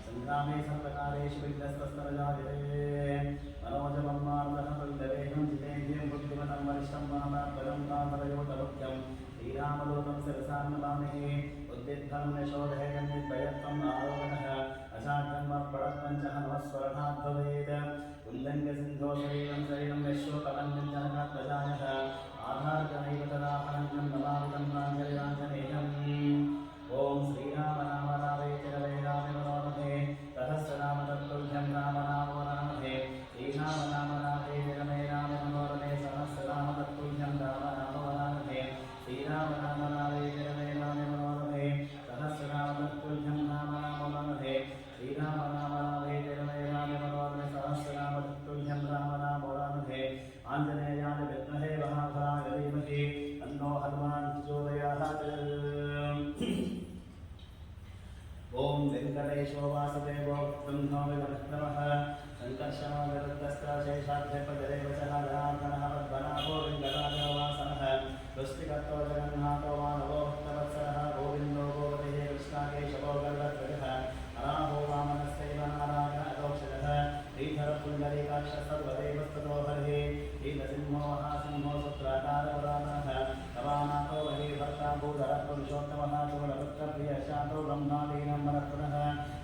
संग्रामे सर्वकारेषु विघ्नस्तस्तरजायते मनोजमन्मार्गः वैदवेहं जितेन्द्रियं बुद्धिमतं वरिष्ठं महाबलं कामरयोतमुख्यं श्रीरामदूतं शिरसान्नमामहे उद्दिद्धं यशोधैर्यं निर्भयत्वम् आरोहणः अजाड्यन्मत्परत्वञ्च हनुमस्वरणात् भवेत् उल्लङ्घ्य सिन्धो शरीरं शरीरं यशोकवन्दं जनकात्मजायः आधारजनैव तदाहरञ्जं नमामितं प्राञ्जलिराञ्जनेयम् ओम श्रीराम नाम रामे जगवे रामे मनोरमे सहस्रनाम तत्तुल्यं राम नाम वरामहे श्रीराम नाम रामे जगवे रामे मनोरमे सहस्रनाम तत्तुल्यं राम नाम वरामहे श्रीराम नाम रामे जगवे रामे मनोरमे सहस्रनाम तत्तुल्यं राम नाम वरामहे श्रीराम नाम रामे जगवे रामे मनोरमे सहस्रनाम तत्तुल्यं राम नाम वरामहे आंजनेयाय विद्महे महाफलाय धीमहि तन्नो हनुमान् प्रचोदयात्। ओम वेंकटेशो वासुदेवो ब्रह्मो विष्णवः संकर्षणो निरुद्धस्कशेषाध्यपदेवचः जनार्दनः पद्मनाभो वेङ्कटाचलो वासनः वृष्टिकर्तो जगन्नाथो मानवो भक्तवत्सलः गोविन्दो गोपतिः कृष्णाकेशवो गरुडध्वजः वराहो वामनस्यैव नारायणोक्षजः श्रीधरपुण्डरीकाक्षः सर्वदेवस्ततो हरिः नीलसिंहो महासिंहो सुत्राकारपुरातनः रवानाथो बहिर्भर्ता भूधरपुरुषोत्तमः चूडपुत्रप्रियशान्तो ब्रह्मादीनं मनःपुनः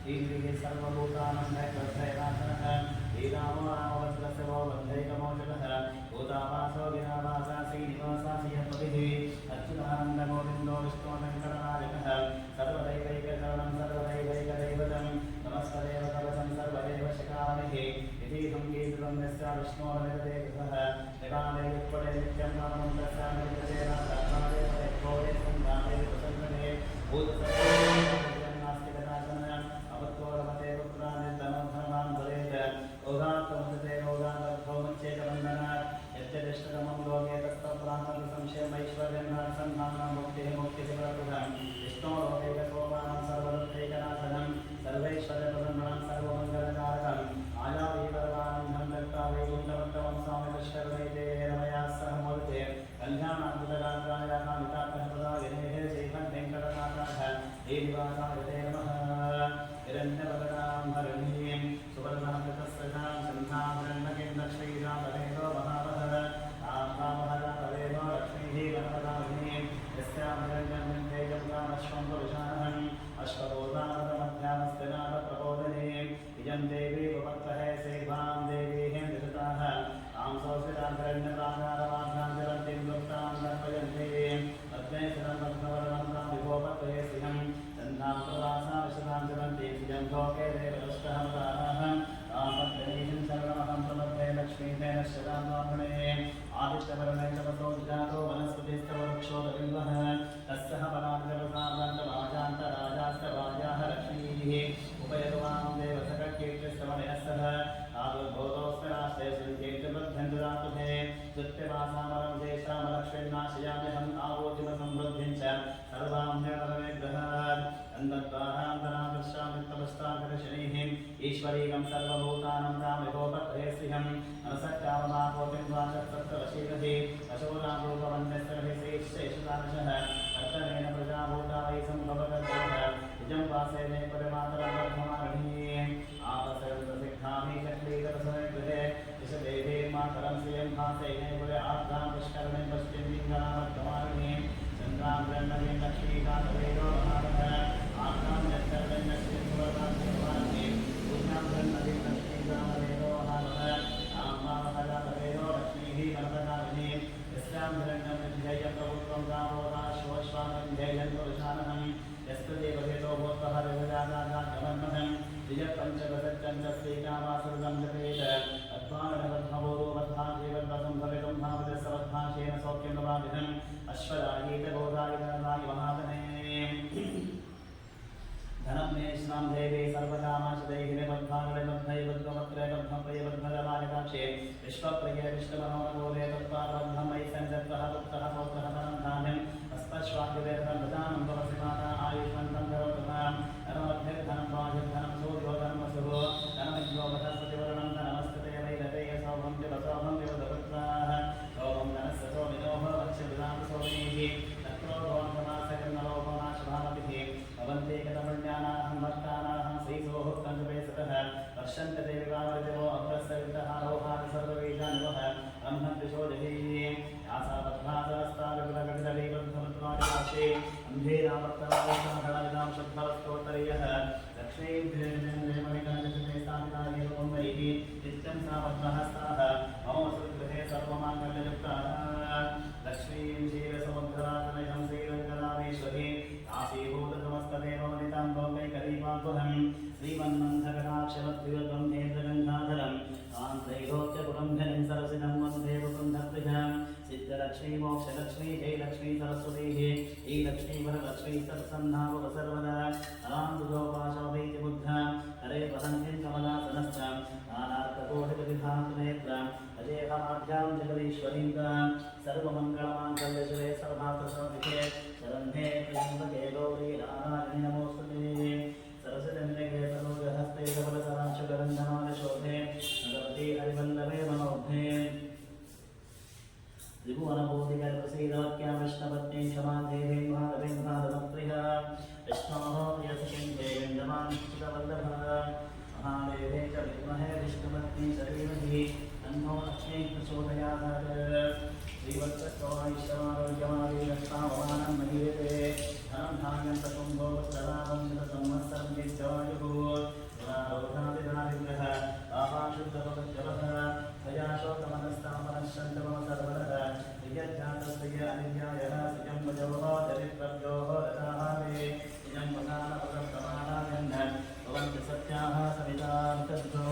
श्रीगृहे सर्वभूतानं नैकर्षयनाशनः श्रीरामो रामवज्रस्य वो बन्धैकमोचकः भूतावासो विनावासा श्रीनिवासा श्रीहपतिः अच्युतानन्दगोविन्दो विष्णुवेङ्कटनायकः सर्वदैवैकशरणं सर्वदैवैकदैवतं नमस्तदेव कवचं सर्वदेव शिखामणिः इति सङ्गीतं यस्य विष्णोर्निरदेवः निराले उत्पले नित्यं नामं तस्य नित्यते नास्तादेव देवोरे सङ्गामे प्रसन्नने भूतसर्वनास्तिकनाशन अवत्वरमते पुत्रान् धनधनवान् भवेत् योगात्मते योगान्तर्भवमुच्चेतवन्दनात् यद्यदिष्टतमं लोके तत्त्वप्रान्तं संशयमैश्वर्यं नासन्धानं मुक्तिः मुक्तिशिखरप्रदं विष्णोरोगैकसोपानं सर्वदुःखैकनाशनं सर्वैश्वर्यप्रसन्नं सर्वमङ्गलकारकम् आयावीवरवानन्दं दत्ता वैकुण्ठवत्तमं स्वामिपश्यर्वैते रमया सह मूर्ते कल्याणाद्भुतगात्राय कामितात्मप्रदायिनेः श्रीमद्वेङ्कटनाथाः श्रीनिवासाय ते नमः। हिरण्यवदनां हरिणीं सुवर्णामृतस्रजां सन्धाभरण्यकिं लक्ष्मीरामदेवो महावः आत्मावहरामदेवो लक्ष्मीः गणपदामिनीं यस्यां हिरण्यं तेजं कामश्वं पुरुषाहम् अश्वभूतामृतमध्यामस्तिनाथप्रबोधिनीं इयं देवी उपपत्तहे सेवां देवीः निरताः तां संस्कृतां लुप्तां दर्पयन्ति पद्मे सुरं पद्मवर्णं तां विभोपत्तये सिंहं चन्द्रां प्रवासां विशदां चरन्ति सिजं लोके देवदुष्टहंसाः तां पद्मनीं शरणमहं प्रपद्ये लक्ष्मीतेन शदां ब्राह्मणे आदिष्टवरणैकवसो विजातो वनस्पतिस्तवृक्षोदबिम्बः तस्सः बलाञ्जलसार्वान्तवाजान्तराजास्तवाजाः लक्ष्मीः उपयतवां देवसखकीर्तिस्तवनयस्सः आविर्भूतोऽस्मि राष्ट्रे सुरकीर्तिबद्धन्दुरातुभे दुत्यवासामरं देशामलक्ष्मीर्नाशयाम्यहम् आवोजिमसमृद्धिं च सर्वां निर्णयग्रहात् अन्दद्वारान्तरादर्शामित्तपस्ताकर्षणीः ईश्वरीकं सर्वभूतानं तामिहोपत्रे सिंहं मनसक्काममापोतिं वाचत्सप्तवशीलहि अशोरां रूपवन्यस्तर्हि श्रीशेषुतादशः कर्तनेन प्रजाभूता वै सम्भवतः निजं वासेने परिमातरं वर्धमाननीये आपसर्वसिद्धामि चक्रीकरसमगृहे दिशदेवे मातरं श्रियं भासेने पुरे आर्द्रां पुष्करणे पश्चिमलिङ्गनामर्धमाननीये चन्द्रां ब्रह्मणे लक्ष्मीकान्तवेदो महारः आर्द्रां यत्सर्वं लक्ष्मीं सुवर्णां शिववान्ये पूज्ञां ब्रह्मणे लक्ष्मीकान्तवेदो महारः आम्मावहरातवेदो लक्ष्मीः गणपदामिनी यस्यां हिरण्यं विध्येयं प्रभुत्वं रामोदाश्वश्वानं ध्येयं पुरुषानहं यस्तु देवहेतो भूत्वः विभजादागमन्महं द्विजपञ्चदशचन्द्रस्यैकामासुरं जपेत अध्वानवद्भवोदो वद्भागेवद्वसं भवितुं भावदस्सवद्भाषेण सौख्यं नवामिदम् अश्वरायीतगोदायितनाय महातने धनं मे श्रां देवे सर्वकामाशदैहिनिबद्धानबद्धैबद्धमत्रैबद्धमप्रियबद्धजमायकाक्षे विश्वप्रिये विष्णुमनोरगोदे तत्त्वाबद्धं मयि सञ्जत्वः पुत्रः पौत्रः धनं धान्यं हस्तश्वाद्यवेदनं भजानं भवसि माता आयुष्मन्तं करोतु मां धनमध्यर्धनं वायुर्धनं सूर्यो धनं वसुः धनमिन्द्रो वधस्पतिवर्णं धनमस्तते वैदते सौभं दिवसौभं पद्महस्ताः मम वसुगृहे सर्वमाङ्गल्ययुक्ताः लक्ष्मीं क्षीरसमुद्रातनयं श्रीरङ्गरामेश्वरी काशीभूतसमस्तदेवोदितां भौमैकदीपान्वहं श्रीमन्मन्थकटाक्षरद्विवब्रह्मेन्द्रगङ्गाधरं कान्त्रैलोक्यकुटुम्बिनीं सरसिजं वन्दे वसुन्धप्रियां सिद्धलक्ष्मी मोक्षलक्ष्मी जयलक्ष्मी सरस्वती श्रीलक्ष्मी वरलक्ष्मी सत्सन्नाम सर्वदा अरान्दुजोपाशमभैतिबुद्धा हरे वसन्तीं कमलासनस्तां नानार्थकोटिकविधान्तनेत्राम् अजेहमाभ्यां जगदीश्वरीं सर्वमङ्गलमाङ्गल्यशिवे सर्वार्थसाधिके शरण्ये त्र्यम्बके गौरी नारायणि नमोस्तुते सरस्वतीन्दके सरोजहस्ते कमलसरांशुगन्धमानशोभे नगवती हरिवल्लभे मनोभे त्रिभुवनभूतिकल्पसीदवत्यां विष्णुपत्नी क्षमां देवीं महादेवीं महाधनप्रिया विष्णोः प्रियसखीं देवीं नमामिच्छितवल्लभः महादेवे च विद्महे विष्णुपत्नी शरीरधि तन्नो लक्ष्मी प्रचोदयात् श्रीवत्सस्तोमैश्वरारोग्यमादिलक्ष्मावमानं महीयते धनं धान्यं तकुम्भो वत्सलाभं शतसंवत्सरं नित्यायुः पुरारोधादिदारिद्र्यः पापाशुद्धपदज्जलः भयाशोकमनस्तामनश्चण्डमम सर्वदः प्रियज्जातस्य अनित्यायः श्रियं भजोः चरित्रभ्योः रथाहारे इदं वसानपदप्रमाणायन् भवन्ति सत्याः सवितान्तभ्यो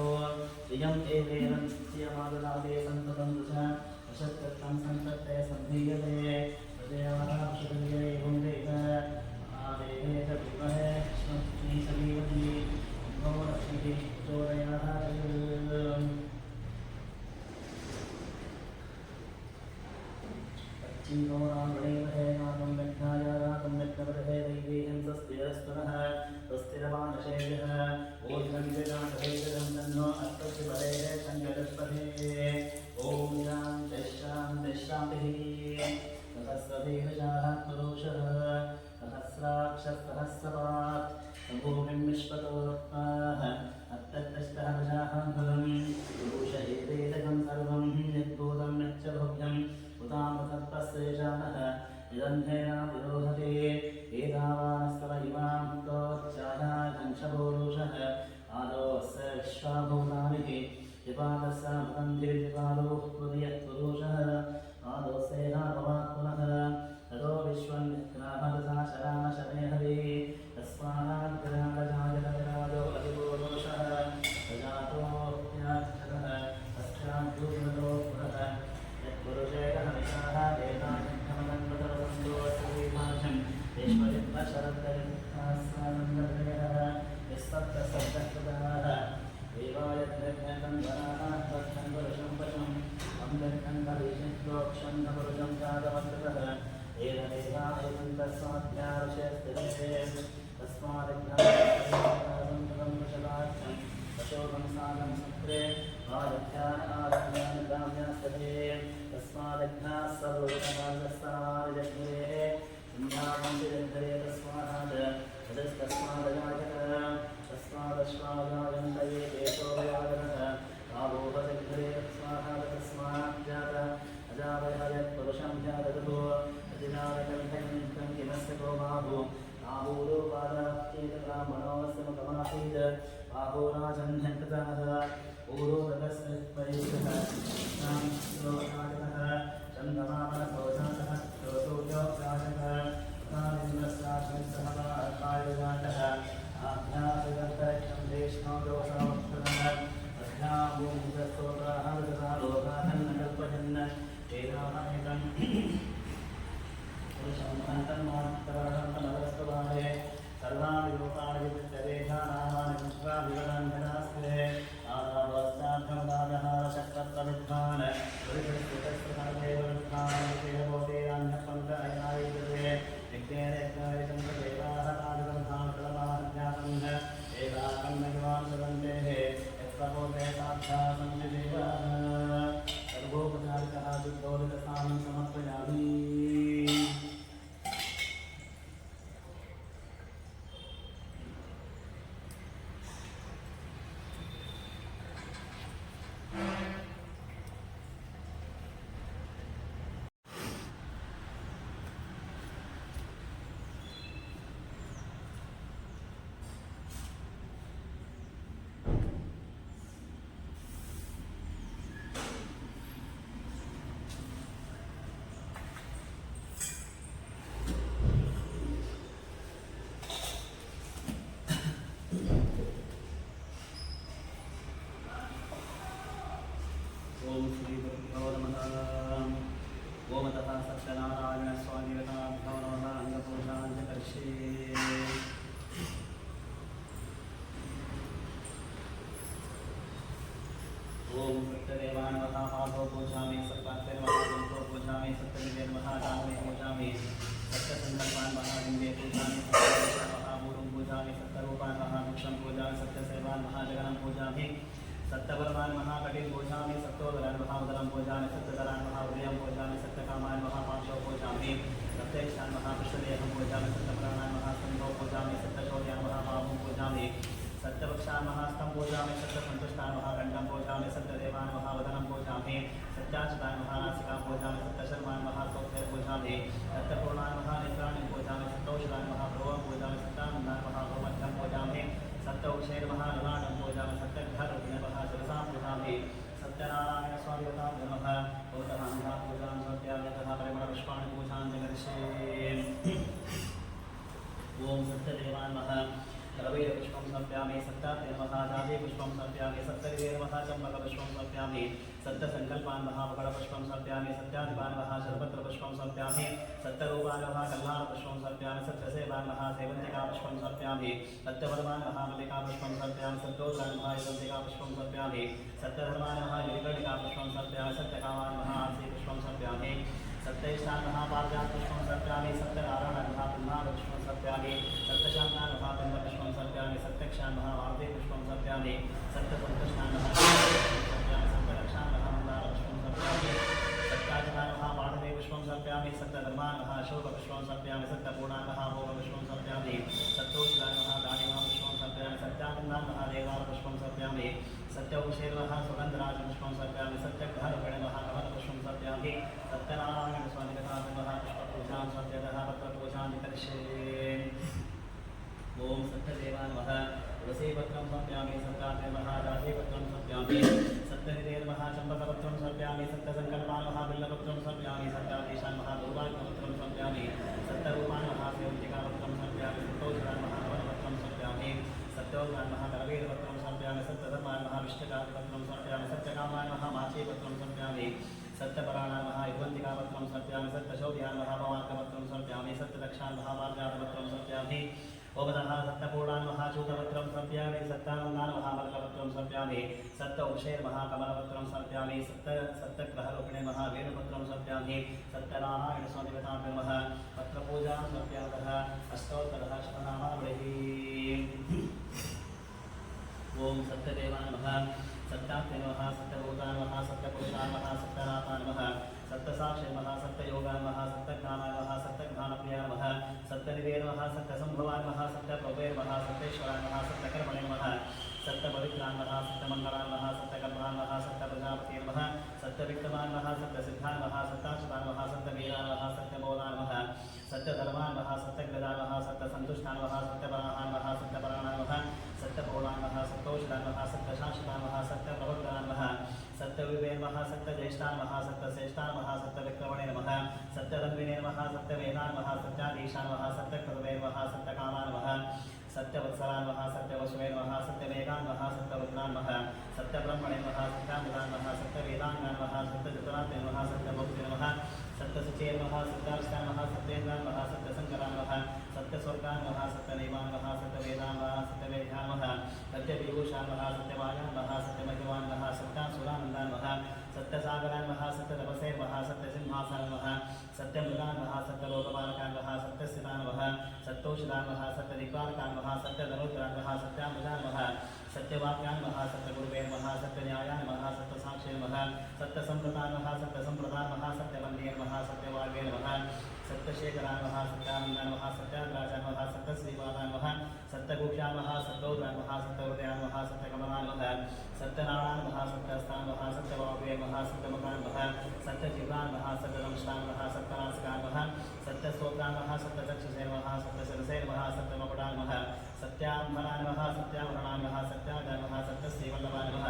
श्रियं एवेन नित्यमाददादे सन्ततं च वशत्कृतं सन्तत्ते सम्भीयते प्रजयाः विशुद्धये गुण्डेक महादेवे च विद्महे लक्ष्मी समीवती नमो लक्ष्मीः प्रचोदयात् चीनोरामणेमहे नामं लग्नायारातं लग्नवदहे दैवीहं स्वस्तिरस्तुनः स्वस्तिरमानशेयः ओजनं जगामहेजं तन्नो अस्तुतिपदेः सङ्गदस्पते ॐ शान्तिः सहस्रदीर्घाः पुरुषः सहस्राक्षसहस्रपात् भूमिं विश्वतोत्ताः अत्तष्टहर्षाः फलं पुरुष एतेदकं सर्वं यद्भूतं यच्च भव्यम् उदामसत्पस्येषानः निरन्धेन विरोधते एतावानस्तव इमां तोच्चायाघंशपूरुषः आदोऽस्य विश्वाभूतानि विपादस्य मृतन्धिर्विपादो हृदयत्पुरुषः आदोऽस्येना भवात् पुनः ततो विश्वं ग्रामदशा शरामशने हरे तस्माद्ग्रामजायतविराजो अधिपूरुषः प्रजातोऽप्याक्षरः अस्याभ्युग्नतो पुरः यत्पुरुषेकः विशाः वेदान्तमगन्वतवसन्तोऽस्तीभाषं विश्वजिह्वशरद्दरिद्रास्वानन्दहृदयः निःसप्तसप्तकृताः देवायज्ञकन्दनाः तत्सङ्गरुषं पशुम् अम्बेर्कण्डविषिद्रोक्षं न पुरुषं जातवन्तः एतदेवायन्तस्वाध्यारुषस्तिरस्ते तस्मादिग्नासं कुशलाख्यं अशोकं सागं सत्रे आरभ्यान् आरभ्यानुगाम्यास्तते तस्मादघ्नाः सर्वोपकाशस्तावारिजग्रे सिंहावन्तिजग्रे तस्मात् तदस्तस्मादजायतः तस्मादश्वागायन्तये केशोभयागतः आभूपजग्रे तस्मात् अजावयत्पुरुषं ध्याततो अजिनारकल्पयन्तं किमस्य को बाहु आभूरोपादाप्येतब्राह्मणोऽस्यमुखमासीत् बाहोराजन्यकृतः ऊरोदकस्य परिषः श्लोकादिनः चन्द्रमामनसोजातः सूर्योऽप्राजतः प्राणिन्द्रस्याश्वित्सः कायजातः आभ्यासगन्तरिक्षं देष्णो दोषावक्षतः अभ्याभूमितस्तोत्राः तथा लोकान् न कल्पयन् एतामनेकम् पुरुषं हन्तन्मात्तरहन्तमवस्तुभावे सर्वाणि लोकानि विद्यतेषानामानि मुद्राविवरान्यदास्ते आदावस्ताभ्यमदादहारशक्तत्वविद्वान् पुरुषस्तुतस्त्रदेवविद्वान् विज्ञेनेज्ञायतन्त्रदेवाः तादिगन्धान्तरमाहज्ञातम् एकाकं सदन्तेः यत्प्रबोधे साक्षात्संविदेवाः सर्वोपचारिकः शुद्धोदितस्थानं समर्पयामि ओम सत्यदेवाय नमः पादौ पूजामि सत्पात्रे नमः कंठौ पूजामि सत्यनिधे नमः दामने पूजामि सत्यसंकल्पान् महालिंगे पूजामि सत्यदेशान् महामूलं पूजामि सत्यरूपान् महावृक्षं पूजामि सत्यसेवान् महाजगनं पूजामि सत्यवर्मान् महाकटिं पूजामि सत्योदरान् महाउदरं पूजामि सत्यधरान् महाउदयं पूजामि सत्यकामान् महापाशौ पूजामि सत्येशान् महापुष्पदेहं पूजामि सत्यप्राणान् महास्कन्धौ पूजामि सत्यशौर्यान् महाभावं पूजामि सत्यवक्षान् महास्तं पूजामि सत्यसन्तुष्टान् महाकण्ठं पूजामि सत्यदेवान् महावदनं पूजामि सत्याच्युतान् महानासिकां पूजामि सत्यशर्मान् महासौख्यं पूजामि सत्यपूर्णान् महानेत्राणि पूजामि सत्यौषधान् महाभ्रुवं पूजामि सत्यानन्दान् महाभ्रुवमध्यं पूजामि सत्यौषधेर् महाललाटं पूजामि सत्यघ्ररूपिणे महाशिरसां पूजामि सत्यनारायण स्वामिवतां नमः भवतः पूजां सत्यागतः परिमलपुष्पाणि पूजां जगर्षे ओम सत्यदेवान् नमः रवैरपुष्पं समर्पयामि सत्यात्रे नमः जातिपुष्पं समर्पयामि सत्यदेवे नमः चम्पकपुष्पं समर्पयामि सत्यसङ्कल्पान् महापकटपुष्पं समर्पयामि सत्याधिपान् महाशरपत्रपुष्पं समर्पयामि सत्यरूपान् महाकल्लालपुष्पं समर्पयामि सत्यसेवान् महासेवन्तिकापुष्पं समर्पयामि सत्यवरमान् महामल्लिकापुष्पं समर्पयामि सत्योत्रान् महायुवन्तिकापुष्पं समर्पयामि सत्यधर्मान् महायुलिकर्णिकापुष्पं समर्पयामि सत्यकामान् महाआर्सीपुष्पं समर्पयामि सत्यैष्ठान् महापारिजातपुष्पं समर्पयामि सत्यनारायणान् महापुष्पं समर्पयामि सत्यशान्तान् महापिण्डपुष्पं समर्पयामि सत्यक्षान् महावार्तिपुष्पं समर्पयामि सत्यसन्तुष्टान् महापुष्पं सत्यरक्षान् महामन्दारपुष्पं समर्पयामि सत्याजितान् महापाठनेपुष्पं समर्पयामि सत्यधर्मान् महाशोकपुष्पं समर्पयामि सत्यपूर्णान् महाभोगपुष्पं समर्पयामि सत्योषधान् महादानिमापुष्पं समर्पयामि सत्यानन्दान् महादेवालपुष्पं समर्पयामि सत्यौषधेर् महासुगन्धराजपुष्पं समर्पयामि सत्यघ्ररूपिणे महाकमलपुष्पं समर्पयामि सत्यनारायण स्वामिगतां महापुष्पपूजां सत्यतः पत्रपूजां करिष्ये ओम सत्यदेवाय नमः तुलसीपत्रं समर्पयामि सत्यात्रे नमः राजीपत्रं समर्पयामि सत्यनिधे नमः चम्पकपत्रं समर्पयामि सत्यसङ्कल्पान् महाबिल्लपत्रं समर्पयामि सत्याधीशान् महादुर्भाग्यपत्रं समर्पयामि सत्यरूपान् महासेवन्तिकापत्रं समर्पयामि सत्यौषधान् महानवनपत्रं समर्पयामि सत्योजान् महाकरवीरपत्रं समर्पयामि सत्यधर्मान् महाविष्टकादिपत्रं समर्पयामि सत्यकामान् महामाचीपत्रं समर्पयामि सत्यपराणान् महायुवन्तिकापत्रं समर्पयामि सत्यशौर्यान् महापवार्कपत्रं समर्पयामि सत्यदक्षान् महापारिजातपत्रं समर्पयामि ओमतः सत्यपूर्णान् महाचूतपत्रं समर्पयामि सत्यानन्दान् महामल्लपत्रं समर्पयामि सत्यौषधेर् महाकमलपत्रं समर्पयामि सत्यग्रहरूपिणे महावेणुपत्रं समर्पयामि सत्यनारायण स्वामिगतां नमः पत्रपूजां समर्पयामः अष्टोत्तरः शतनामावलिः ओम सत्यदेवाय नमः सत्यात्रे नमः सत्यभूताय नमः सत्यपुरुषाय नमः सत्यनाथाय नमः सत्यसाक्षिणे नमः सत्ययोगाय नमः सत्यज्ञानाय नमः सत्यज्ञानप्रियाय नमः सत्यनिधे नमः सत्यसम्भवाय नमः सत्यप्रभवे नमः सत्येश्वराय नमः सत्यकर्मणे नमः सत्यपवित्राय नमः सत्यमङ्गलाय नमः सत्यकल्पाय नमः सत्यप्रजापते नमः सत्यविक्रमाय नमः सत्यसिद्धाय नमः सत्याच्युताय नमः सत्यवीराय नमः सत्यमौलाय नमः सत्यधर्माय नमः सत्यग्रदाय नमः सत्यसन्तुष्टाय नमः सत्यपराहाय नमः सत्यपराणाय नमः सत्यपूर्णाय नमः सत्योषधाय नमः सत्यशाश्वताय नमः सत्यप्रवर्तनाय नमः सत्यविवे नमः सत्यज्येष्ठाय नमः सत्यश्रेष्ठाय नमः सत्यविक्रमणे नमः सत्यधन्विने नमः सत्यवेदाय नमः सत्याधीशाय नमः सत्यकृतवे नमः सत्यकामाय नमः सत्यवत्सलाय नमः सत्यवसुवे नमः सत्यमेघाय नमः सत्यरुद्राय नमः सत्यब्रह्मणे नमः सत्यामृताय नमः सत्यवेदाङ्गाय नमः सत्यजतनाथे नमः सत्यभक्ते नमः सत्यशुचे नमः सत्याविष्टाय नमः सत्येन्द्राय नमः सत्यशङ्कराय नमः सत्यस्वर्गाय नमः सत्यदेवाय नमः सत्यवेदाय नमः सत्यवेद्याय नमः सत्यविभूषाय नमः सत्यवायाय नमः सत्यमहिमाय नमः सत्यासुरानन्दाय नमः सत्यसागराय नमः सत्यतपसे नमः सत्यसिंहासनाय नमः सत्यमृगाय नमः सत्यलोकपालकाय नमः सत्यस्थिताय नमः सत्यौषधाय नमः सत्यदिक्पालकाय नमः सत्यधनुर्धराय नमः सत्यामृजाय नमः सत्यवाक्याय नमः सत्यगुरुवे नमः सत्यन्यायाय नमः सत्यसाक्षिणे नमः सत्यसम्प्रदाय नमः सत्यसम्प्रदाय नमः सत्यवन्द्ये नमः सत्यवाग्वे नमः सत्यशेखराय नमः सत्यानन्दाय नमः सत्याग्राजाय नमः सत्यश्रीपादाय नमः सत्यगुक्षाय नमः सत्यौद्राय नमः सत्यहृदयाय नमः सत्यकमलाय नमः सत्यनारायणाय नमः सत्यहस्ताय नमः सत्यवाग्वे नमः सत्यमुखाय नमः सत्यजिह्वाय नमः सत्यदंष्टाय नमः सत्यनासिकाय नमः सत्यस्तोत्राय नमः सत्यचक्षुषे नमः सत्यशिरसे नमः सत्यमकुटाय नमः सत्याम्बराय नमः सत्याभरणाय नमः सत्यागाय नमः सत्यश्रीवल्लभाय नमः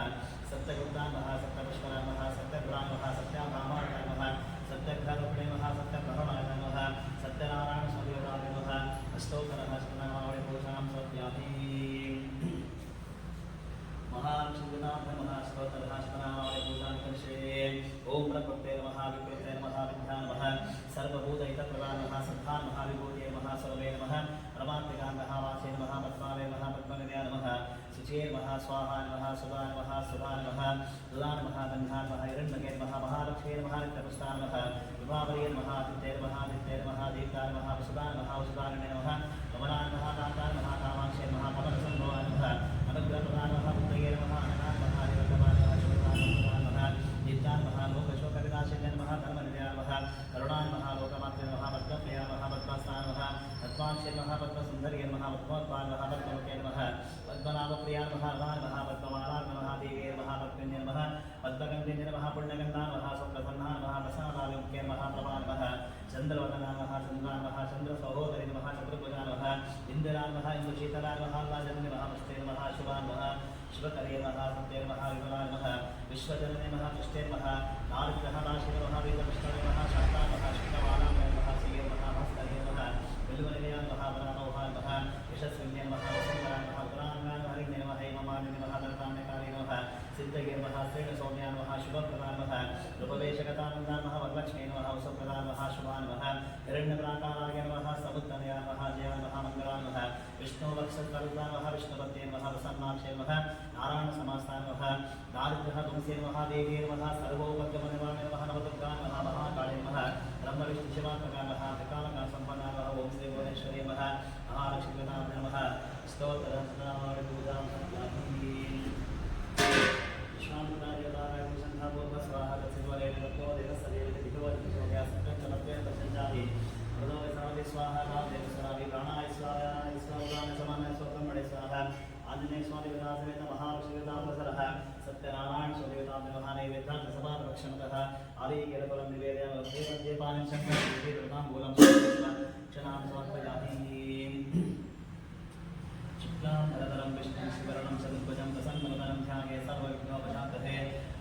सत्यगुप्ताय नमः सत्यपुष्कराय नमः सत्यपुराय नमः सत्याभामाय नमः सत्यघ्ररूपिणे नमः सत्यप्रभवाय नमः सत्यनारायण स्वामिगताय नमः अष्टोत्तरः शतनामावलिः पूजां समर्पयामि महालक्ष्मीनाथ नमः अष्टोत्तरः शतनामावलिः पूजां करिष्ये ओम प्रकृते नमः विकृते नमः विद्याय नमः सर्वभूतहितप्रदाय नमः सद्धाय नमः विभूतये नमः सर्वे नमः परमात्मिकाय नमः वाचे नमः पद्मालये नमः पद्मनिधये नमः शुचे नमः स्वाहाय नमः सुधाय नमः सुधाय नमः सुधा नमः गन्धा नमः हिरण्मये नमः महालक्ष्मी नमः नित्यपुष्टा नमः विभावरी नमः आदित्ये नमः नित्ये नमः दीप्ता नमः वसुधा नमः वसुधारिणे नमः कमला नमः कान्ता नमः कामाक्षे नमः कमलसम्भवा नमः अनुग्रहप्रदा नमः बुद्धये नमः अनघा नमः हरिवल्लभा नमः शुभदा नमः दीप्ता नमः लोकशोकविनाशिन्ये नमः धर्मनिलया नमः करुणा नमः लोकमात्रे नमः पद्मप्रिया नमः पद्मस्था नमः पद्माक्षे नमः पद्मसुन्दर्ये नमः पद्मोत्पा नमः पद्ममुखे नमः पद्मनाभप्रिया नमः नमः पद्ममाला नमः देवे नमः पद्मन्ये नमः पद्मगन्धिन्ये नमः पुण्यगन्धा नमः सुप्रसन्ना नमः प्रसन्नाभिमुखे नमः प्रभा नमः चन्द्रवदना नमः चन्द्रा नमः चन्द्रसहोदरि नमः चतुर्भुजा नमः इन्दिरा नमः इन्दुशीतला नमः लाजन्य नमः पुष्टे नमः शुभा नमः शिवकरे नमः सत्ये नमः विमला नमः विश्वजनने नमः पुष्टे नमः नारग्रह नाशिने नमः वेदपुष्टने नमः शान्ता नमः शुक्लवालामये नमः श्रिये नमः भास्करे नमः बिल्वनिलया नमः वरानोहा नमः यशस्विन्ये नमः वसुन्धरा नमः उदराङ्गा नमः हरिण्ये नमः हेममालिने नमः दत्तान्यकाले नमः सिद्धये नमः श्रेणसौम्या नमः शुभप्रदा नमः रूपवेशगतानन्दा नमः वरलक्ष्मी नमः वसुप्रदा नमः शुभा नमः हिरण्यप्राकाराय नमः समुत्तनया नमः जया नमः मङ्गला नमः विष्णुवक्षस्तरुता नमः विष्णुपत्ये नमः प्रसन्नाक्षे नमः नारायणसमास्ता नमः दारिद्र्यध्वंसे नमः देवे नमः सर्वोपद्यमनिवामे नमः नवदुर्गा नमः महाकाले नमः ब्रह्मविष्णुशिवात्मका नमः त्रिकालका सम्पन्ना नमः ओं श्री भुवनेश्वरी नमः महालक्ष्मीनाथ नमः स्तोत्रपूजां स्वाहा स्वाहा प्राणाय स्वाहाय स्वाहा समानाय स्वब्रह्मणे स्वाहा आंजनेय स्वामी विदासमेत महालक्ष्मी विदासरः सत्यनारायण स्वामी विदास महानैवेद्यां सभारक्षणतः आदिकेलकुलं निवेदयामि मध्ये पानं शङ्करं मूलं क्षणां समर्पयामि शुक्लां भरधरं विष्णुं शिवरणं चतुर्भुजं प्रसन्नवदनं ध्याये सर्वविघ्नोपशान्तये